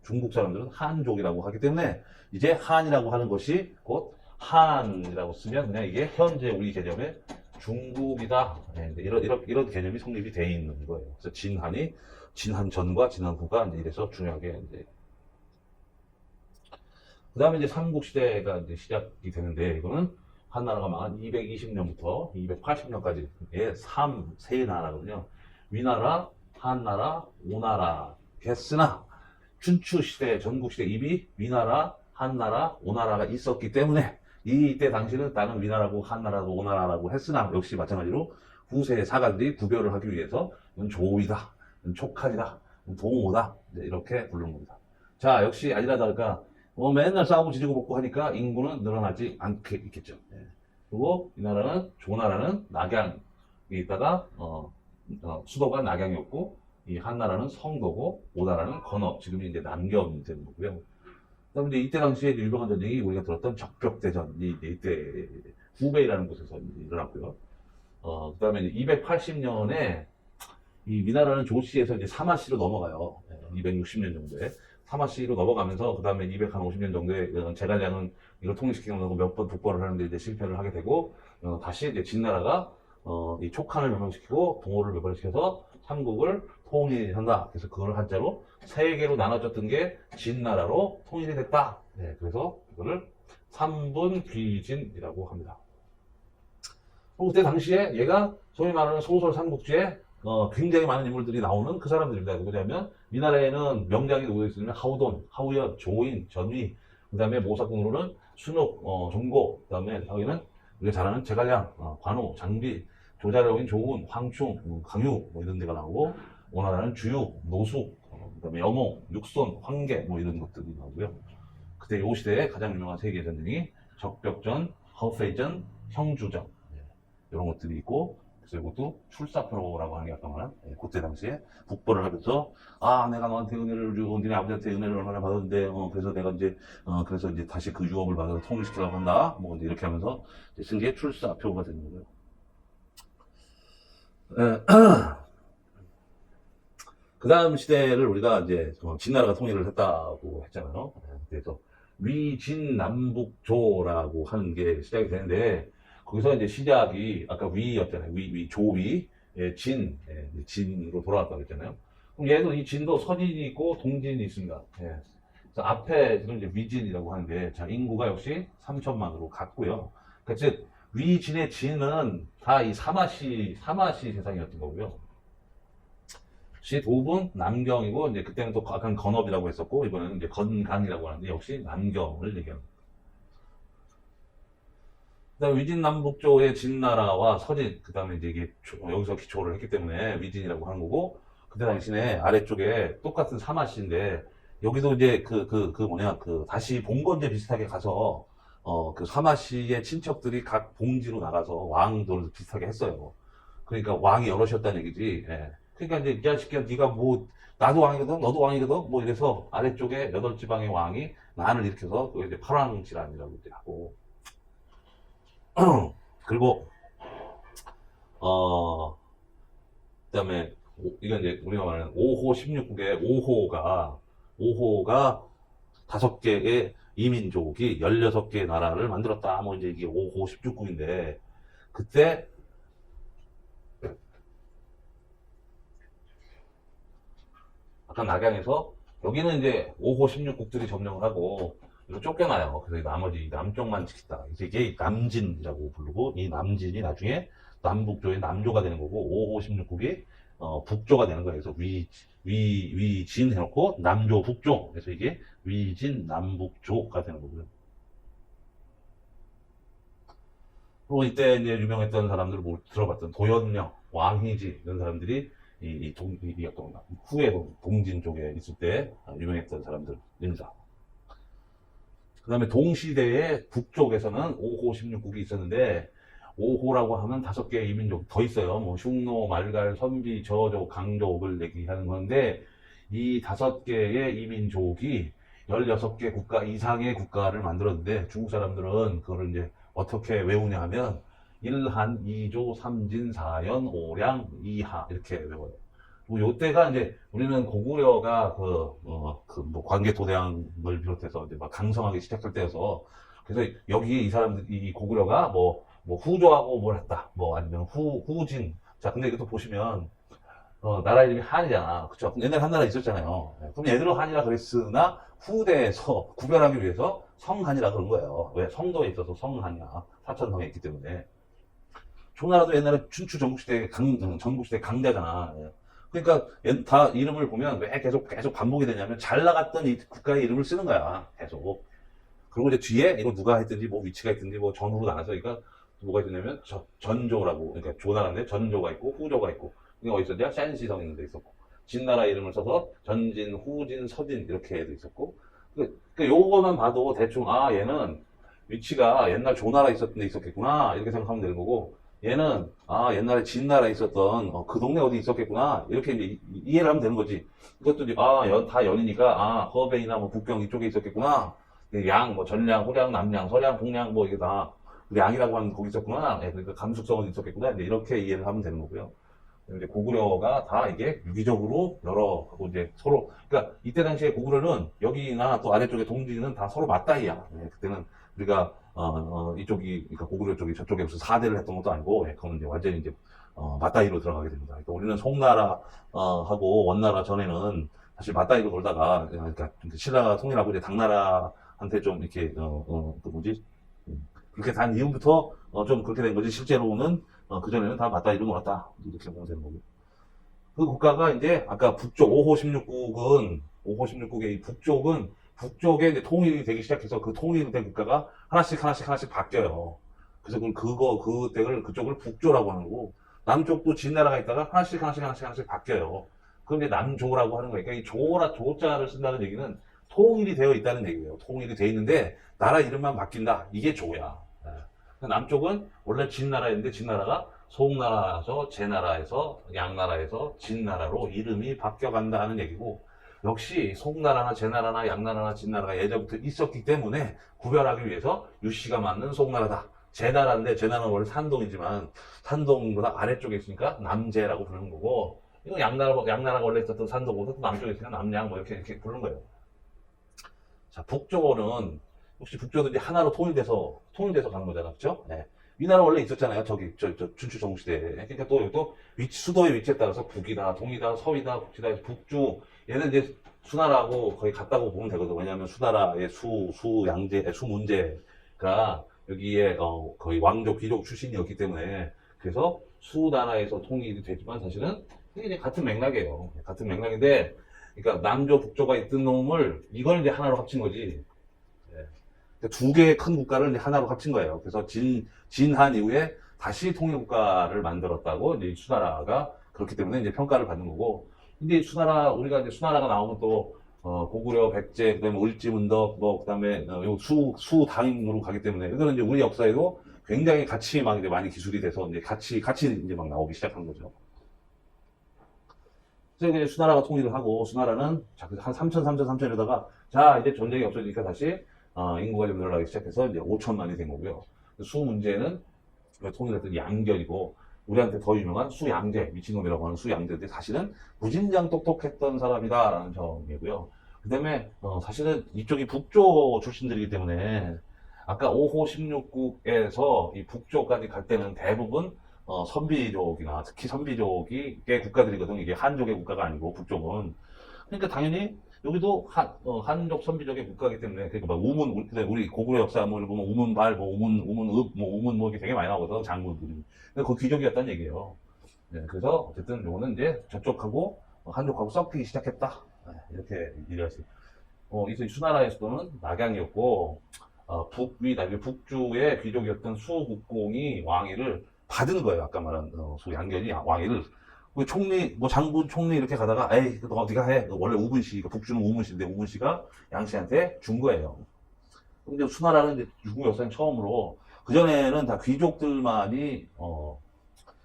중국 사람들은 한족이라고 하기 때문에 이제 한이라고 하는 것이 곧 한이라고 쓰면 그냥 이게 현재 우리 개념의 중국이다. 이런 개념이 성립이 돼 있는 거예요. 그래서 진한 전과 진한 후가 이제 이래서 중요하게 이제. 그 다음에 이제 삼국시대가 이제 시작이 되는데, 이거는 한나라가 망한 220년부터 280년까지의 세 나라거든요. 위나라, 한나라, 오나라 했으나, 춘추시대, 전국시대 이미 위나라, 한나라, 오나라가 있었기 때문에, 이때 당시는 나는 위나라고 한나라고 오나라라고 했으나, 역시 마찬가지로 후세의 사관들이 구별을 하기 위해서 이건 조이다, 이건 촉한이다, 이건 동호다, 이렇게 부르는 겁니다. 자, 역시 아니나 다를까 맨날 싸우고 지지고 먹고 하니까 인구는 늘어나지 않게 있겠죠. 그리고 이 나라는, 조나라는 낙양에 있다가 수도가 낙양이었고, 이 한나라는 성도고, 오나라는 건업, 지금이 이제 남경이 되는 거고요. 그다음에 이제 이때 당시에 유명한 전쟁이 우리가 들었던 적벽대전이 이때 후베이라는 곳에서 일어났고요. 그다음에 이제 280년에 이 위나라는 조씨에서 이제 사마씨로 넘어가요. 260년 정도에. 사마씨로 넘어가면서, 그 다음에 250년 정도에 제갈량은 이걸 통일시키려고 몇 번 독보를 하는데 이제 실패를 하게 되고, 다시 이제 진나라가 이 촉한을 멸망시키고 동호를 멸망시켜서 삼국을 통일한다. 그래서 그걸 한자로 세 개로 나눠졌던 게 진나라로 통일이 됐다. 그래서 이거를 삼분귀진이라고 합니다. 그때 당시에 얘가 소위 말하는 소설 삼국지에 굉장히 많은 인물들이 나오는 그 사람들입니다. 누구냐면, 이 나라에는 명장이 누구 있으면 하우돈, 하우연, 조인, 전위, 그 다음에 모사꾼으로는 순옥, 종고, 그 다음에 여기는 우리가 잘 아는 제갈량, 관우, 장비, 조자룡인 조훈, 황충, 강유, 이런 데가 나오고, 오나라는 주유, 노숙, 그 다음에 여몽, 육손, 황계, 이런 것들이 나오고요. 그때 요 시대에 가장 유명한 세계 전쟁이 적벽전, 허페이전, 형주전, 이런 것들이 있고, 그래서 이것도 출사표라고 하는 게 아까 말한, 그때 당시에 북벌을 하면서, 내가 너한테 은혜를 주고, 니네 아버지한테 은혜를 얼마나 받았는데, 그래서 내가 그래서 이제 다시 그 유업을 받아서 통일시키려고 한다. 이제 이렇게 하면서 쓴 게 출사표가 되는 거고요. 그 다음 시대를 우리가 이제 진나라가 통일을 했다고 했잖아요. 그래서 위진남북조라고 하는 게 시작이 되는데, 거기서 이제 시작이 아까 위였잖아요. 조위, 진으로 돌아왔다고 했잖아요. 그럼 얘도 이 진도 서진이 있고 동진이 있습니다. 그래서 앞에 지금 이제 위진이라고 하는데, 인구가 역시 3천만으로 갔고요. 그러니까 즉 위진의 진은 다 이 사마시 세상이었던 거고요. 도읍은 남경이고, 이제 그때는 또 약간 건업이라고 했었고, 이번에는 이제 건강이라고 하는데 역시 남경을 얘기합니다. 그다음에 위진남북조의 진나라와 서진, 그다음에 이제 이게 여기서 기초를 했기 때문에 위진이라고 하는 거고, 그때 당시에 아래쪽에 똑같은 사마시인데, 여기도 이제 다시 봉건제 비슷하게 가서 그 사마시의 친척들이 각 봉지로 나가서 왕도를 비슷하게 했어요. 그러니까 왕이 여럿이었다는 얘기지. 그러니까 이제 이 자식이야, 네가 뭐 나도 왕이거든, 너도 왕이거든, 뭐 이래서 아래쪽에 8지방의 왕이 난을 일으켜서 그게 이제 팔왕질환이라고 이제 하고 그리고 그다음에 이건 이제 우리가 말하는 5호 16국의 5호가 5개의 이민족이 16개의 나라를 만들었다. 뭐 이제 이게 5호 16국인데 그때 아까 낙양에서 여기는 이제 5호 16국들이 점령을 하고 이거 쫓겨나요. 그래서 나머지 남쪽만 지켰다. 이게 남진이라고 부르고 이 남진이 나중에 남북조의 남조가 되는 거고 5호 16국이 북조가 되는 거예요. 그래서 위진 해놓고 남조 북조. 그래서 이게 위진 남북조가 되는 거고요. 그리고 이때 이제 유명했던 사람들 뭐 들어봤던 도연령, 왕희지 이런 사람들이 후에 동진 쪽에 있을 때 유명했던 사람들입니다. 그 다음에 동시대에 북쪽에서는 5호 16국이 있었는데 5호라고 하면 5개의 이민족 더 있어요. 뭐 흉노, 말갈, 선비, 저조, 강족을 얘기하는 건데 이 5개의 이민족이 16개 국가 이상의 국가를 만들었는데 중국 사람들은 그거를 이제 어떻게 외우냐 하면 1한, 2조, 3진, 4연, 5량, 2하 이렇게 외워요. 뭐 요때가 이제 우리는 고구려가 뭐 광개토대왕을 비롯해서 이제 막 강성하기 시작할 때여서 그래서 여기 이 사람들 이 고구려가 뭐 후조하고 뭘 했다 뭐 아니면 후진 자 근데 이것도 보시면 나라 이름이 한이잖아 그쵸 옛날에 한 나라 있었잖아요 그럼 얘들은 한이라 그랬으나 후대에서 구별하기 위해서 성한이라 그런 거예요 왜 성도에 있어서 성한이야 사천성에 있기 때문에 조나라도 옛날에 춘추 전국시대 전국시대 강자잖아 그러니까 다 이름을 보면 왜 계속 반복이 되냐면 잘 나갔던 이 국가의 이름을 쓰는 거야 계속 그리고 이제 뒤에 이거 누가 했든지 뭐 위치가 있든지 뭐 전후로 나눠서 그러니까 뭐가 있냐면 전조라고 그러니까 조나라인데 전조가 있고 후조가 있고 이게 어디 있었냐 샌시성 있는 데 있었고 진나라 이름을 써서 전진 후진 서진 이렇게 돼 있었고 그러니까 요거만 봐도 대충 아 얘는 위치가 옛날 조나라 있었던 데 있었겠구나 이렇게 생각하면 되는 거고 얘는 아 옛날에 진나라 있었던 그 동네 어디 있었겠구나 이렇게 이제 이해를 하면 되는 거지 이것도 이제 다 연이니까 허베이나 뭐 북경 이쪽에 있었겠구나 양 뭐 전량 호량 남량 서량 동량 뭐 이게 다 양이라고 하는 거기 있었구나 그러니까 감숙성은 있었겠구나 이렇게 이해를 하면 되는 거고요 이제 고구려가 다 이게 유기적으로 여러 하고 이제 서로 그러니까 이때 당시에 고구려는 여기나 또 아래쪽에 동진은 다 서로 맞다이야 그때는 우리가 이쪽이 그러니까 고구려 쪽이 저쪽에 무슨 4대를 했던 것도 아니고 그거는 이제 완전히 이제 맞다이로 들어가게 됩니다. 그러니까 우리는 송나라 하고 원나라 전에는 사실 맞다이로 돌다가 그러니까 신라가 통일하고 이제 당나라한테 좀 이렇게 그 뭐지 그렇게 단 이후부터 좀 그렇게 된 거지 실제로는 그 전에는 다 맞다이로 놀았다 이렇게 보면 되는 거고 그 국가가 이제 아까 북쪽 5호 16국의 이 북쪽에 이제 통일이 되기 시작해서 그 통일이 된 국가가 하나씩 바뀌어요. 그래서 그쪽을 북조라고 하는 거고, 남쪽도 진나라가 있다가 하나씩 바뀌어요. 그럼 이제 남조라고 하는 거니까 이 조자를 쓴다는 얘기는 통일이 되어 있다는 얘기예요. 통일이 되어 있는데 나라 이름만 바뀐다. 이게 조야. 남쪽은 원래 진나라였는데 진나라가 송나라에서 제나라에서 양나라에서 진나라로 이름이 바뀌어간다 하는 얘기고 역시 송나라나 제나라나 양나라나 진나라가 예전부터 있었기 때문에 구별하기 위해서 유씨가 맞는 송나라다. 제나라인데 제나라는 원래 산동이지만 산동보다 아래쪽에 있으니까 남제라고 부르는 거고 이거 양나라가 원래 있었던 산동보다 남쪽에 있으니까 남양 뭐 이렇게 부르는 거예요. 자 북쪽은 혹시 북조도 이제 하나로 통일돼서 가는 거잖아, 그렇죠? 네. 위나라 원래 있었잖아요. 저기 춘추 전국시대에. 그러니까 또 수도의 위치에 따라서 북이다, 동이다, 서이다, 북지다, 북주. 얘는 이제 수나라하고 거의 같다고 보면 되거든. 왜냐하면 수나라의 수문제가 여기에 거의 왕족 귀족 출신이었기 때문에 그래서 수나라에서 통일이 되지만 사실은 이게 이제 같은 맥락이에요. 같은 맥락인데, 그러니까 남조 북조가 있던 놈을 이걸 이제 하나로 합친 거지. 두 개의 큰 국가를 이제 하나로 합친 거예요. 그래서 진한 이후에 다시 통일국가를 만들었다고 이제 수나라가 그렇기 때문에 이제 평가를 받는 거고. 근데 우리가 이제 수나라가 나오면 또, 고구려, 백제, 그 다음에 을지문덕, 그 다음에, 수당으로 가기 때문에, 이거는 이제 우리 역사에도 굉장히 같이 막 이제 많이 기술이 돼서 이제 같이 이제 막 나오기 시작한 거죠. 그래서 이제 수나라가 통일을 하고, 수나라는 한 3천 이러다가, 자, 이제 전쟁이 없어지니까 다시, 인구가 좀 늘어나기 시작해서 이제 5천만이 된 거고요. 수 문제는 통일했던 양견이고, 우리한테 더 유명한 수양제, 미친놈이라고 하는 수양제인데 사실은 무진장 똑똑했던 사람이다라는 점이고요. 그 다음에 사실은 이쪽이 북조 출신들이기 때문에 아까 5호 16국에서 이 북조까지 갈 때는 대부분 선비족이나 특히 선비족이 꽤 국가들이거든. 이게 한족의 국가가 아니고 북족은. 그러니까 당연히 여기도 한족 선비족의 국가이기 때문에 그러니까 막 우리 고구려 역사 뭐 보면 우문발 뭐 우문읍 뭐 우문 뭐 이게 되게 많이 나오거든 장군들이. 근데 그 귀족이었다는 얘기예요. 네, 그래서 어쨌든 요거는 이제 저쪽하고 한족하고 섞이기 시작했다. 네, 이렇게 얘기할 수 있어요. 이 수나라에서는 낙양이었고 북위 나중에 북주의 귀족이었던 수국공이 왕위를 받은 거예요. 아까 말한 수양견이 왕위를 총리, 뭐 장군, 총리 이렇게 가다가, 에이, 너 어디가 해? 너 원래 우분씨, 북주는 우분씨인데 우분씨가 양씨한테 준 거예요. 근데 수나라는 이제 중국 역사상 처음으로, 그전에는 다 귀족들만이,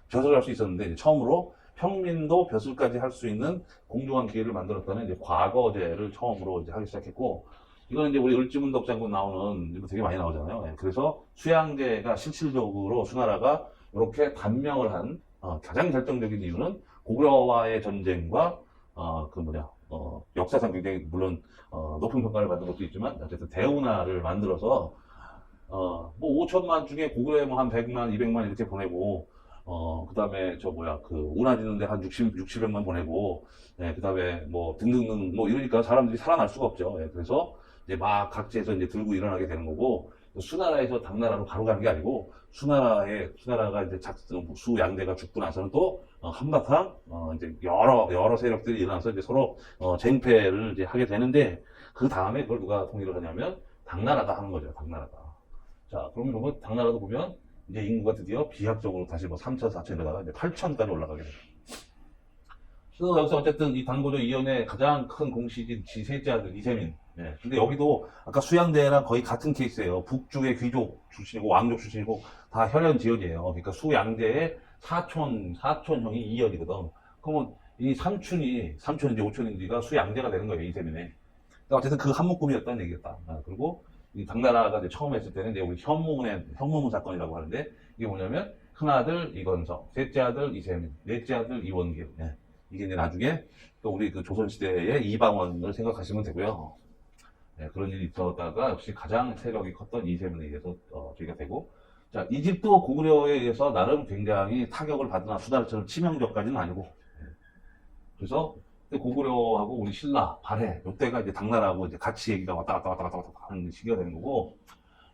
벼슬을 할 수 있었는데, 이제 처음으로 평민도 벼슬까지 할 수 있는 공정한 기회를 만들었다는 이제 과거제를 처음으로 이제 하기 시작했고, 이거는 이제 우리 을지문덕 장군 나오는, 이거 되게 많이 나오잖아요. 예, 그래서 수양제가 실질적으로 수나라가 이렇게 단명을 한, 가장 결정적인 이유는 고구려와의 전쟁과 역사상 굉장히 물론 높은 평가를 받은 것도 있지만 어쨌든 대운하를 만들어서 뭐 5천만 중에 고구려에 뭐 한 100만, 200만 이렇게 보내고 그다음에 운하 짓는데 한 700만 보내고 그다음에 뭐 등등등 뭐 이러니까 사람들이 살아날 수가 없죠. 예, 그래서 이제 막 각지에서 이제 들고 일어나게 되는 거고 수나라에서 당나라로 바로 가는 게 아니고 수나라가 이제 수양대가 죽고 나서는 또 한바탕 이제 여러 세력들이 일어나서 이제 서로 쟁패를 이제 하게 되는데 그 다음에 그걸 누가 통일을 하냐면 당나라가 하는 거죠. 당나라가. 자, 그러면 보면 당나라도 보면 이제 인구가 드디어 비약적으로 다시 뭐 3천, 4천 이러다가 이제 8천까지 올라가게 됩니다. 그래서 여기서 어쨌든 이 당고조 이연의 가장 큰 공식인 지 셋째 아들 이세민. 예. 근데 여기도 아까 수양대랑 거의 같은 케이스예요. 북쪽의 귀족 출신이고 왕족 출신이고 다 혈연 지연이에요. 그러니까 수양대의 사촌형이 이연이거든. 그러면 이 삼촌인지 오촌인지가 수양대가 되는 거예요. 이세민에. 그러니까 어쨌든 그 한 묶음이었다는 얘기였다. 그리고 이 당나라가 이제 처음 했을 때는 이제 우리 현무문 사건이라고 하는데 이게 뭐냐면 큰아들 이건성, 셋째 아들 이세민, 넷째 아들 이원길. 예. 이게 이제 나중에 또 우리 그 조선시대의 이방원을 생각하시면 되고요. 네, 그런 일이 있었다가 역시 가장 세력이 컸던 이세민에 의해서 저희가 되고, 자, 이집도 고구려에 의해서 나름 굉장히 타격을 받으나 수나라처럼 치명적까지는 아니고, 네. 그래서 고구려하고 우리 신라, 발해, 이때가 이제 당나라하고 이제 같이 얘기가 왔다 갔다 하는 시기가 되는 거고,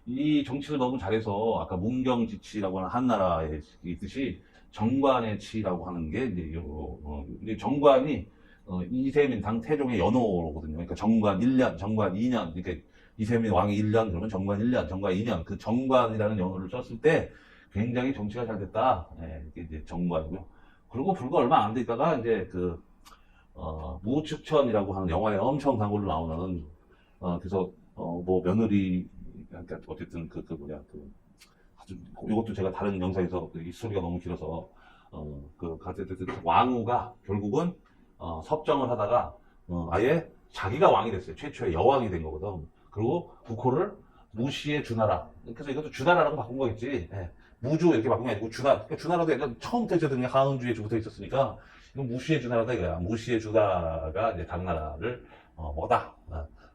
이 정치를 너무 잘해서 아까 문경지치라고 하는 한나라에 있듯이 정관의 치라고 하는 게 이제 정관이 이세민 당 태종의 연호거든요. 그러니까 정관 1년, 정관 2년, 그러니까 이세민 왕이 1년, 그러면 정관 1년, 정관 2년, 그 정관이라는 연호를 썼을 때 굉장히 정치가 잘 됐다. 네, 이게 이제 정관이고요. 그리고 불과 얼마 안 되다가 이제 무측천이라고 하는 영화에 엄청 단골로 나오는, 그래서, 뭐 며느리, 그러니까 어쨌든 이것도 제가 다른 영상에서 이 스토리가 너무 길어서, 왕후가 결국은 섭정을 하다가 아예 자기가 왕이 됐어요. 최초의 여왕이 된 거거든. 그리고 국호를 무시의 주나라. 그래서 이것도 주나라라고 바꾼 거겠지. 예. 무주 이렇게 바꾼 게 아니고 주나라도 약간 처음부터 있었던 게 하은주에 주부터 있었으니까 이건 무시의 주나라다 이거야. 무시의 주나라가 이제 당나라를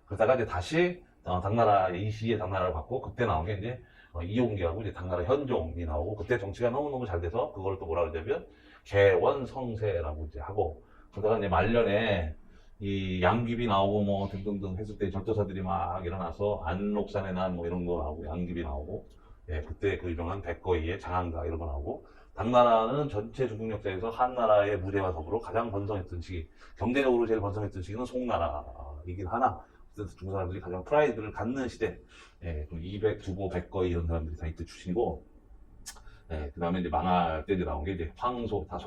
그러다가 이제 다시 당나라의 이시의 당나라를 받고 그때 나온 게 이제 이용기하고 이제 당나라 현종이 나오고 그때 정치가 너무너무 잘 돼서 그걸 또 뭐라 그러냐면 개원성세라고 이제 하고 그러다가 이제 말년에 이 양귀비 나오고 뭐 등등등 했을 때 절도사들이 막 일어나서 안록산의 난 뭐 이런 거 나오고 양귀비 나오고 예 그때 그 유명한 백거이의 장안가 이런 거 나오고 당나라는 전체 중국 역사에서 한나라의 무대와 더불어 가장 번성했던 시기 경제적으로 제일 번성했던 시기는 송나라이긴 하나 중국 사람들이 가장 프라이드를 갖는 시대 예, 200, 두보, 백거이 이런 사람들이 다 이때 출신이고 네, 그 다음에 이제 망할 때 이제 나온 게 이제 황소, 다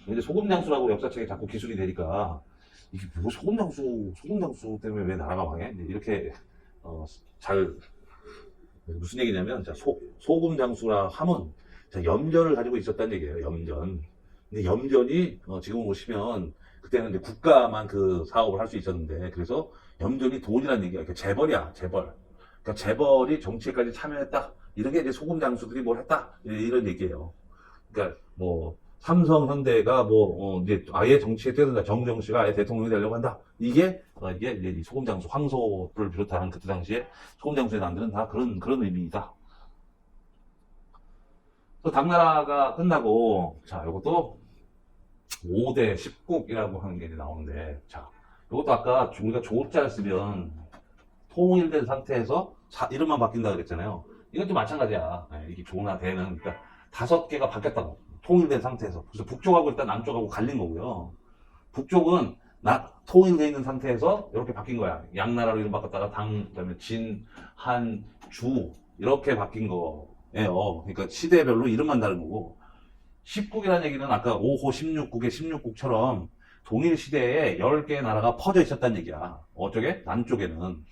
이제 소금장수라고 역사책에 자꾸 기술이 되니까, 이게 뭐 소금장수 때문에 왜 나라가 망해? 이렇게, 무슨 얘기냐면, 자, 소금장수라 함은, 자, 염전을 가지고 있었다는 얘기예요, 염전. 근데 염전이, 지금 보시면, 그때는 이제 국가만 그 사업을 할 수 있었는데, 그래서 염전이 돈이라는 얘기야. 그러니까 재벌이야, 재벌. 그러니까 재벌이 정치에까지 참여했다. 이런 게 이제 소금 장수들이 뭘 했다. 이런 얘기예요. 그러니까 뭐 삼성, 현대가 뭐 이제 아예 정치에 뛰어든다. 정정 씨가 아예 대통령이 되려고 한다. 이게 이제 이 소금 장수 황소를 비롯한 그때 당시에 소금 장수의 난들은 다 그런 의미이다. 또 당나라가 끝나고 자, 이것도 5대 10국이라고 하는 게 이제 나오는데, 자, 이것도 아까 우리가 조자를 쓰면 통일된 상태에서 이름만 바뀐다 그랬잖아요. 이것도 마찬가지야. 네, 이게 조나 대는 그러니까 5개가 바뀌었다고. 통일된 상태에서. 그래서 북쪽하고 일단 남쪽하고 갈린 거고요. 북쪽은 통일되어 있는 상태에서 이렇게 바뀐 거야. 양나라로 이름 바꿨다가 그다음에 진, 한, 주 이렇게 바뀐 거예요. 그러니까 시대별로 이름만 다른 거고. 10국이라는 얘기는 아까 5호 16국의 16국처럼 동일 시대에 10개의 나라가 퍼져 있었다는 얘기야. 어쩌게? 남쪽에는.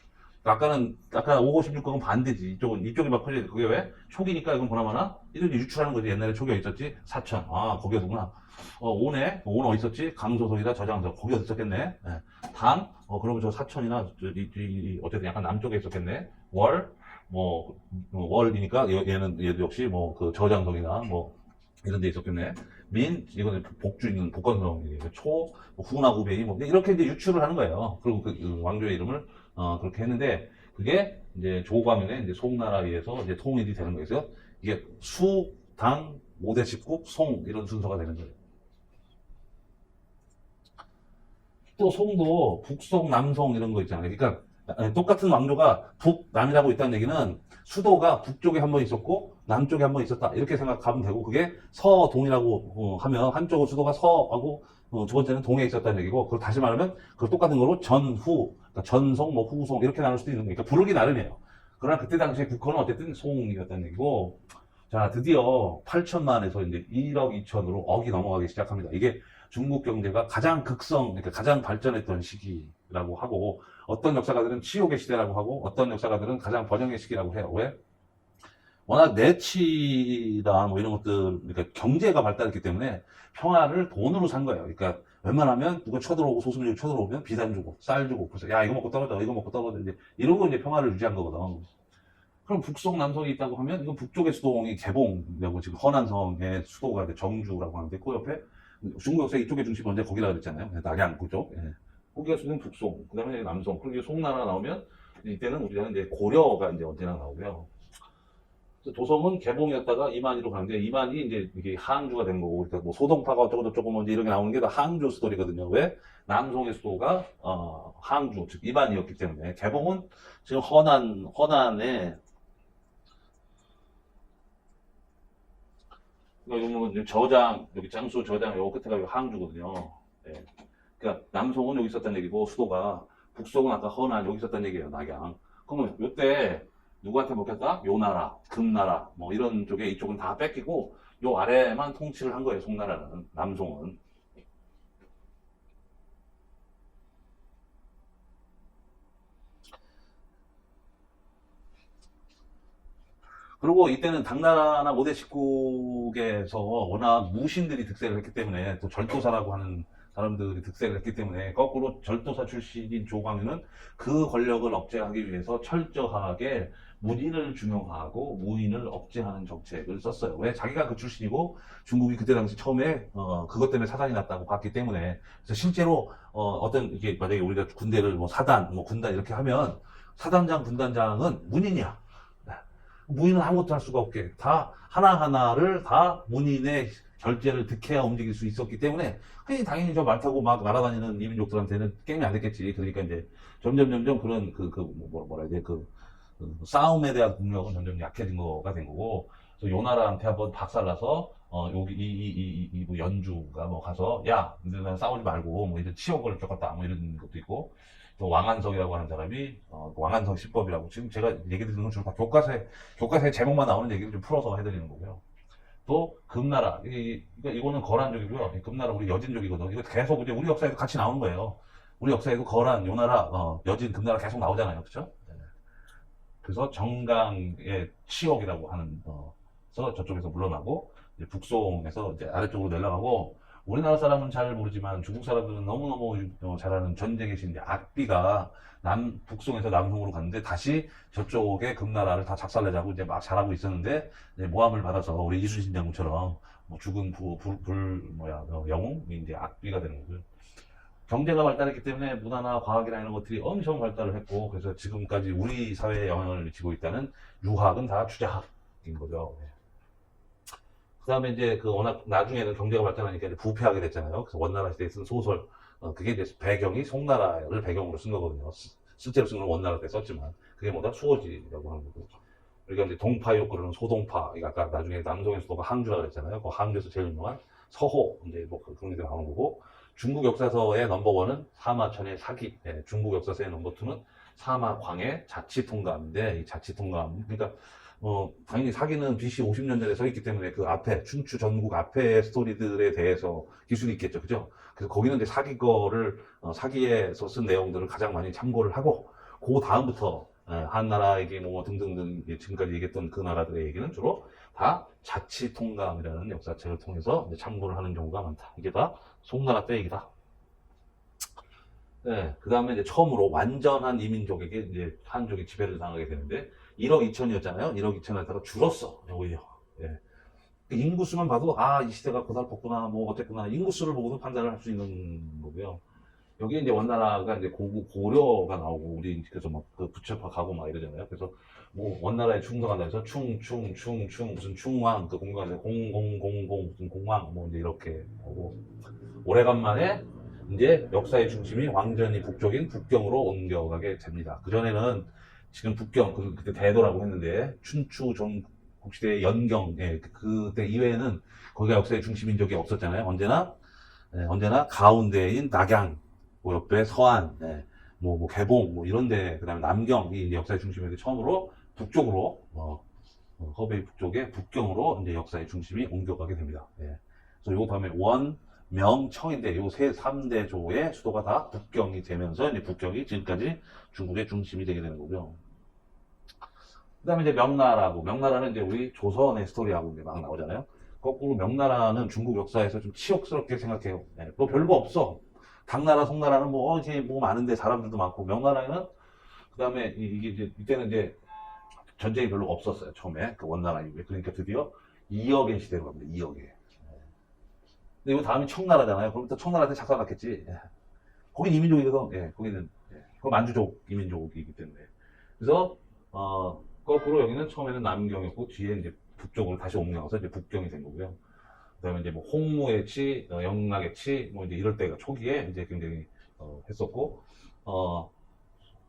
아까 5호 16국은 반대지. 이쪽이 막 퍼져 있어. 그게 왜? 촉이니까 이건 보나마나 이런 유출하는 거지. 옛날에 촉이 어디 있었지? 사천. 아, 거기였구나. 오네. 오는 어디 있었지? 강조선이다, 저장소. 거기 어디 있었겠네. 네. 당. 그러면 저 사천이나, 어쨌든 약간 남쪽에 있었겠네. 월. 월이니까 얘도 역시 그 저장성이나 이런 데 있었겠네. 이거는 복주 있는 복건성이에요. 후나 후베이, 이렇게 이제 유출을 하는 거예요. 그리고 그 왕조의 이름을, 그렇게 했는데, 그게 이제 조광인의 이제 송나라에 의해서 이제 통일이 되는 거예요. 이게 수, 당, 5대 10국, 송, 이런 순서가 되는 거예요. 또 송도 북송, 남송 이런 거 있잖아요. 그러니까 똑같은 왕조가 북남이라고 있다는 얘기는 수도가 북쪽에 한 번 있었고 남쪽에 한 번 있었다 이렇게 생각하면 되고, 그게 서동이라고 하면 한쪽은 수도가 서하고 두 번째는 동에 있었다는 얘기고, 그걸 다시 말하면 그걸 똑같은 거로 전후, 그러니까 전송, 후송 이렇게 나눌 수도 있는 거니까 부르기 나름이에요. 그러나 그때 당시에 국호는 어쨌든 송이었다는 얘기고, 자, 드디어 8천만에서 이제 1억 2천으로 억이 넘어가기 시작합니다. 이게 중국 경제가 가장 그러니까 가장 발전했던 시기라고 하고, 어떤 역사가들은 치욕의 시대라고 하고, 어떤 역사가들은 가장 번영의 시기라고 해요. 왜? 워낙 내치다 이런 것들, 그러니까 경제가 발달했기 때문에 평화를 돈으로 산 거예요. 그러니까 웬만하면 누가 쳐들어오고 소수민족이 쳐들어오면 비단 주고 쌀 주고, 그래서 야, 이거 먹고 떨어져, 이거 먹고 떨어져, 이제 이러고 이제 평화를 유지한 거거든. 그럼 북송 남성이 있다고 하면 이건 북쪽의 수도이 개봉이라고, 지금 허난성의 수도가 이제 정주라고 하는데, 그 옆에 중국 역사 이쪽의 중심이 언제 거기라 그랬잖아요. 낙양 그쪽. 예. 거기가 수는 북송, 그 다음에 남성, 그리고 송나라 나오면 이때는 우리가 이제 고려가 이제 언제나 나오고요. 도성은 개봉이었다가 이만희로 가는데, 이만희 이제 이게 항주가 된 거고, 그러니까 소동파가 어쩌고저쩌고 이제 이런 게 나오는 게 다 항주 스토리거든요. 왜? 남송의 수도가 항주, 즉 이만희였기 때문에. 개봉은 지금 허난에, 그러니까 저장, 여기 장수 저장, 요 끝에가 항주거든요. 네. 그러니까 남송은 여기 있었다는 얘기고, 수도가. 북송은 아까 허난 여기 있었다는 얘기예요, 낙양. 그러면 요때 누구한테 먹혔다? 요 나라, 금나라, 이런 쪽에, 이쪽은 다 뺏기고 요 아래만 통치를 한 거예요, 송나라는. 남송은. 그리고 이때는 당나라나 5대 10국에서 워낙 무신들이 득세를 했기 때문에, 또 절도사라고 하는 사람들이 득세를 했기 때문에, 거꾸로 절도사 출신인 조광유는 그 권력을 억제하기 위해서 철저하게 문인을 중용하고 무인을 억제하는 정책을 썼어요. 왜? 자기가 그 출신이고 중국이 그때 당시 처음에 그것 때문에 사단이 났다고 봤기 때문에. 그래서 실제로 이게 만약에 우리가 군대를 사단, 군단 이렇게 하면 사단장, 군단장은 문인이야. 무인은 아무것도 할 수가 없게 다 하나하나를 다 문인의 결제를 득해야 움직일 수 있었기 때문에, 당연히 저 말 타고 막 날아다니는 이민족들한테는 게임이 안 됐겠지. 그러니까 이제 점점 그런 뭐라 해야 돼, 싸움에 대한 국력은 점점 약해진 거가 된 거고. 그래서 요 나라한테 한번 박살나서 여기 연주가 가서, 야, 너는 싸우지 말고 이런 치욕을 겪었다 이런 것도 있고. 또 왕한석이라고 하는 사람이 왕한석 시법이라고, 지금 제가 얘기 드리는 건 주로 다 교과서에 제목만 나오는 얘기를 좀 풀어서 해드리는 거고요. 또 금나라, 이거는 거란족이고요. 금나라 우리 여진족이거든. 이거 계속 이제 우리 역사에도 같이 나오는 거예요. 우리 역사에도 거란, 요나라, 여진, 금나라 계속 나오잖아요, 그렇죠? 그래서 정강의 치욕이라고 하는, 저쪽에서 물러나고 이제 북송에서 이제 아래쪽으로 내려가고, 우리나라 사람은 잘 모르지만 중국 사람들은 너무너무 잘 아는 전쟁의 신 악비가 북송에서 남송으로 갔는데 다시 저쪽에 금나라를 다 작살내자고 이제 막 잘하고 있었는데 이제 모함을 받아서 우리 이순신 장군처럼 뭐 죽은 영웅이 이제 악비가 되는 거죠. 경제가 발달했기 때문에 문화나 과학이나 이런 것들이 엄청 발달을 했고 그래서 지금까지 우리 사회에 영향을 미치고 있다는 유학은 다 주자학인 거죠. 그 다음에 이제 그 워낙 나중에는 경제가 발달하니까 이제 부패하게 됐잖아요. 그래서 원나라 시대에 쓴 소설, 그게 이제 배경이 송나라를 배경으로 쓴 거거든요. 실제로 쓴 건 원나라 때 썼지만, 그게 뭐다? 수호지라고 하는 거고. 우리가 이제 동파요, 그러는 소동파, 이거 아까 나중에 남송의 수도가 항주라 그랬잖아요. 그 항주에서 제일 유명한 서호, 이제 뭐 그런 게 나오는 거고, 중국 역사서의 넘버원은 사마천의 사기, 중국 역사서의 넘버2는 사마광의 자치통감인데, 이 자치통감, 그러니까 당연히 사기는 BC 50년 전에 서 있기 때문에 그 앞에, 춘추 전국 앞에 스토리들에 대해서 기술이 있겠죠. 그죠? 그래서 거기는 이제 사기 거를, 사기에서 쓴 내용들을 가장 많이 참고를 하고, 그 다음부터, 한나라 얘기 뭐 등등등, 지금까지 얘기했던 그 나라들의 얘기는 주로 다 자치통감이라는 역사책을 통해서 참고를 하는 경우가 많다. 이게 다 송나라 때 얘기다. 네, 그 다음에 이제 처음으로 완전한 이민족에게 이제 한족이 지배를 당하게 되는데, 1억 2천이었잖아요. 1억 2천에다가 줄었어, 오히려. 예. 인구수만 봐도, 이 시대가 고달팠구나, 뭐, 어쨌구나. 인구수를 보고도 판단을 할 수 있는 거고요. 여기 이제 원나라가 이제 고려가 나오고, 우리 그래서 막 그 부처파 가고 막 이러잖아요. 그래서 뭐, 원나라에 충성한다 해서 무슨 충왕, 그 공간에서 무슨 공왕, 뭐 이제 이렇게 하고, 오래간만에 이제 역사의 중심이 완전히 북쪽인 북경으로 옮겨가게 됩니다. 그전에는 지금 북경, 그때 대도라고 했는데, 춘추 전국시대의 연경, 그때 이외에는 거기가 역사의 중심인 적이 없었잖아요. 언제나 가운데인 낙양, 뭐 옆에 서안, 뭐 개봉, 뭐 이런데, 그 다음에 남경이 이제 역사의 중심인데 처음으로 북쪽으로, 허베이 북쪽의 북경으로 이제 역사의 중심이 옮겨가게 됩니다. 그래서 요거 다음에 명청인데 요 3대 조의 수도가 다 북경이 되면서 이제 북경이 지금까지 중국의 중심이 되게 되는 거고요. 그 다음에 이제 명나라는 이제 우리 조선의 스토리하고 이제 막 나오잖아요. 거꾸로 명나라는 중국 역사에서 좀 치욕스럽게 생각해요. 뭐 별거 없어. 당나라, 송나라는 뭐, 이제 뭐 많은데 사람들도 많고, 명나라에는, 그 다음에 이게 이제, 이때는 이제 전쟁이 별로 없었어요. 처음에. 그 원나라 이후에. 그러니까 드디어 2억의 시대로 갑니다. 2억의. 근데 이거 다음이 청나라잖아요. 그럼 또 청나라한테 작살났겠지. 거긴 이민족이거든. 거기는, 그 만주족 이민족이기 때문에. 그래서, 거꾸로 여기는 처음에는 남경이었고, 뒤에 이제 북쪽으로 다시 옮겨가서 이제 북경이 된 거고요. 그 다음에 이제 뭐 홍무의 치, 영락의 치, 뭐 이제 이럴 때가 초기에 이제 굉장히, 했었고,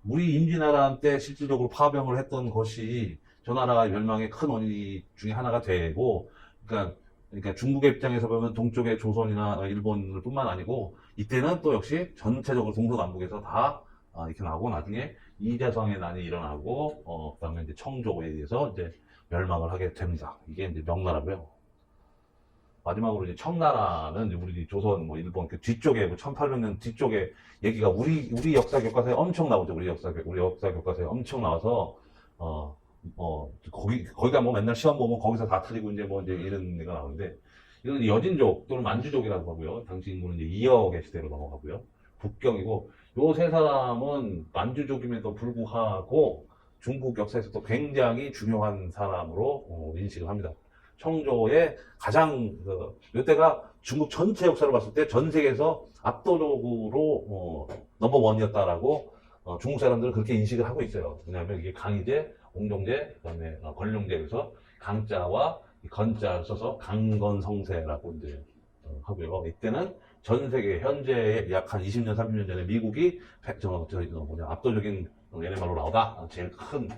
우리 임진왜란 때 실질적으로 파병을 했던 것이 저 나라 멸망의 큰 원인 중에 하나가 되고, 그러니까 중국의 입장에서 보면 동쪽의 조선이나 일본을 뿐만 아니고 이때는 또 역시 전체적으로 동서남북에서 다 이렇게 나오고 나중에 이재성의 난이 일어나고 그다음에 이제 청조에 의해서 이제 멸망을 하게 됩니다. 이게 이제 명나라고요. 마지막으로 이제 청나라는 이제 우리 조선 뭐 일본 그 뒤쪽에 뭐 1800년 뒤쪽에 얘기가 우리 역사 교과서에 엄청 나오죠. 우리 역사 교과서에 엄청 나와서 거기가 뭐 맨날 시험 보면 거기서 다 틀리고 이제 뭐 이제 이런 애가 나오는데, 이건 여진족 또는 만주족이라고 하고요. 당시 인구는 이제 2억의 시대로 넘어가고요. 북경이고, 요 세 사람은 만주족임에도 불구하고 중국 역사에서 또 굉장히 중요한 사람으로 인식을 합니다. 청조의 가장, 이때가 중국 전체 역사를 봤을 때 전 세계에서 압도적으로, 넘버원이었다라고, 중국 사람들은 그렇게 인식을 하고 있어요. 왜냐하면 이게 강희제, 옹종제, 그 다음에 권룡제에서 강자와 건자를 써서 강건성세라고 이제 하고요. 이때는 전 세계 현재 약 한 20년, 30년 전에 미국이 압도적인 얘네 말로 나오다 제일 큰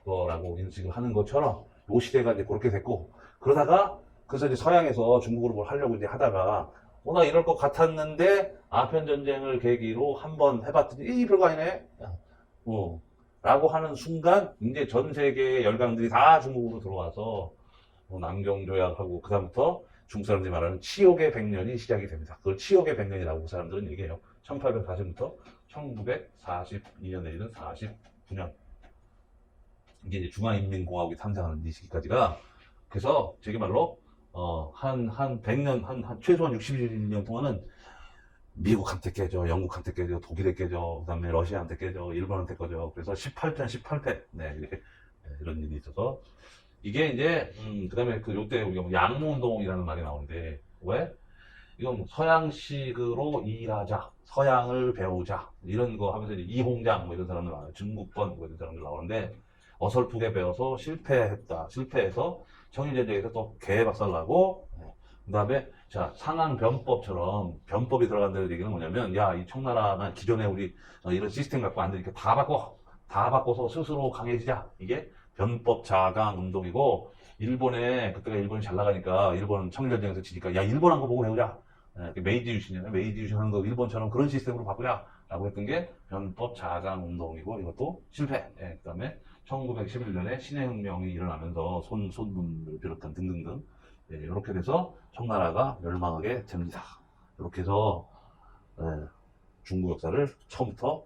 거라고 인식을 하는 것처럼 이 시대가 이제 그렇게 됐고, 그러다가 그래서 이제 서양에서 중국으로 뭘 하려고 이제 하다가 나 이럴 것 같았는데 아편 전쟁을 계기로 한번 해봤더니 별거 아니네. 라고 하는 순간 이제 전 세계의 열강들이 다 중국으로 들어와서 남경조약하고 그다음부터 중국 사람들이 말하는 치욕의 100년이 시작이 됩니다. 그걸 치욕의 100년이라고 그 사람들은 얘기해요. 1840부터 1942년에 이른 49년. 이게 이제 중화인민공화국이 탄생하는 이 시기까지가, 그래서 제게 말로 한 100년, 최소한 60년 동안은 미국한테 깨져, 영국한테 깨져, 독일에 깨져, 그 다음에 러시아한테 깨져, 일본한테 깨져. 그래서 18전 18패. 네, 이렇게, 이런 일이 있어서. 이게 이제, 그 다음에 요때 우리가 뭐 양무운동이라는 말이 나오는데, 왜? 이건 서양식으로 일하자, 서양을 배우자, 이런 거 하면서 이제 이홍장 뭐 이런 사람들 나와요. 중국번 뭐 이런 사람들 나오는데, 어설프게 배워서 실패했다. 실패해서 청일전쟁에서 또 개박살나고, 그 다음에, 자, 상한변법처럼 변법이 들어간다는 얘기는 뭐냐면, 야, 이 청나라가 기존에 우리 이런 시스템 갖고 안 되니까 다 바꿔. 다 바꿔서 스스로 강해지자. 이게 변법 자강 운동이고, 그때가 일본이 잘 나가니까, 일본 청일전쟁에서 지니까, 야, 일본 한 거 보고 배우자. 메이지 유신이잖아요. 메이지 유신 하는 거 일본처럼 그런 시스템으로 바꾸자. 라고 했던 게 변법 자강 운동이고, 이것도 실패. 그 다음에 1911년에 신해혁명이 일어나면서 손문을 비롯한 등등등. 이렇게 돼서 청나라가 멸망하게 됩니다. 이렇게 해서 중국 역사를 처음부터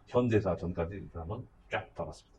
현대사 전까지 한번 쫙 봐봤습니다.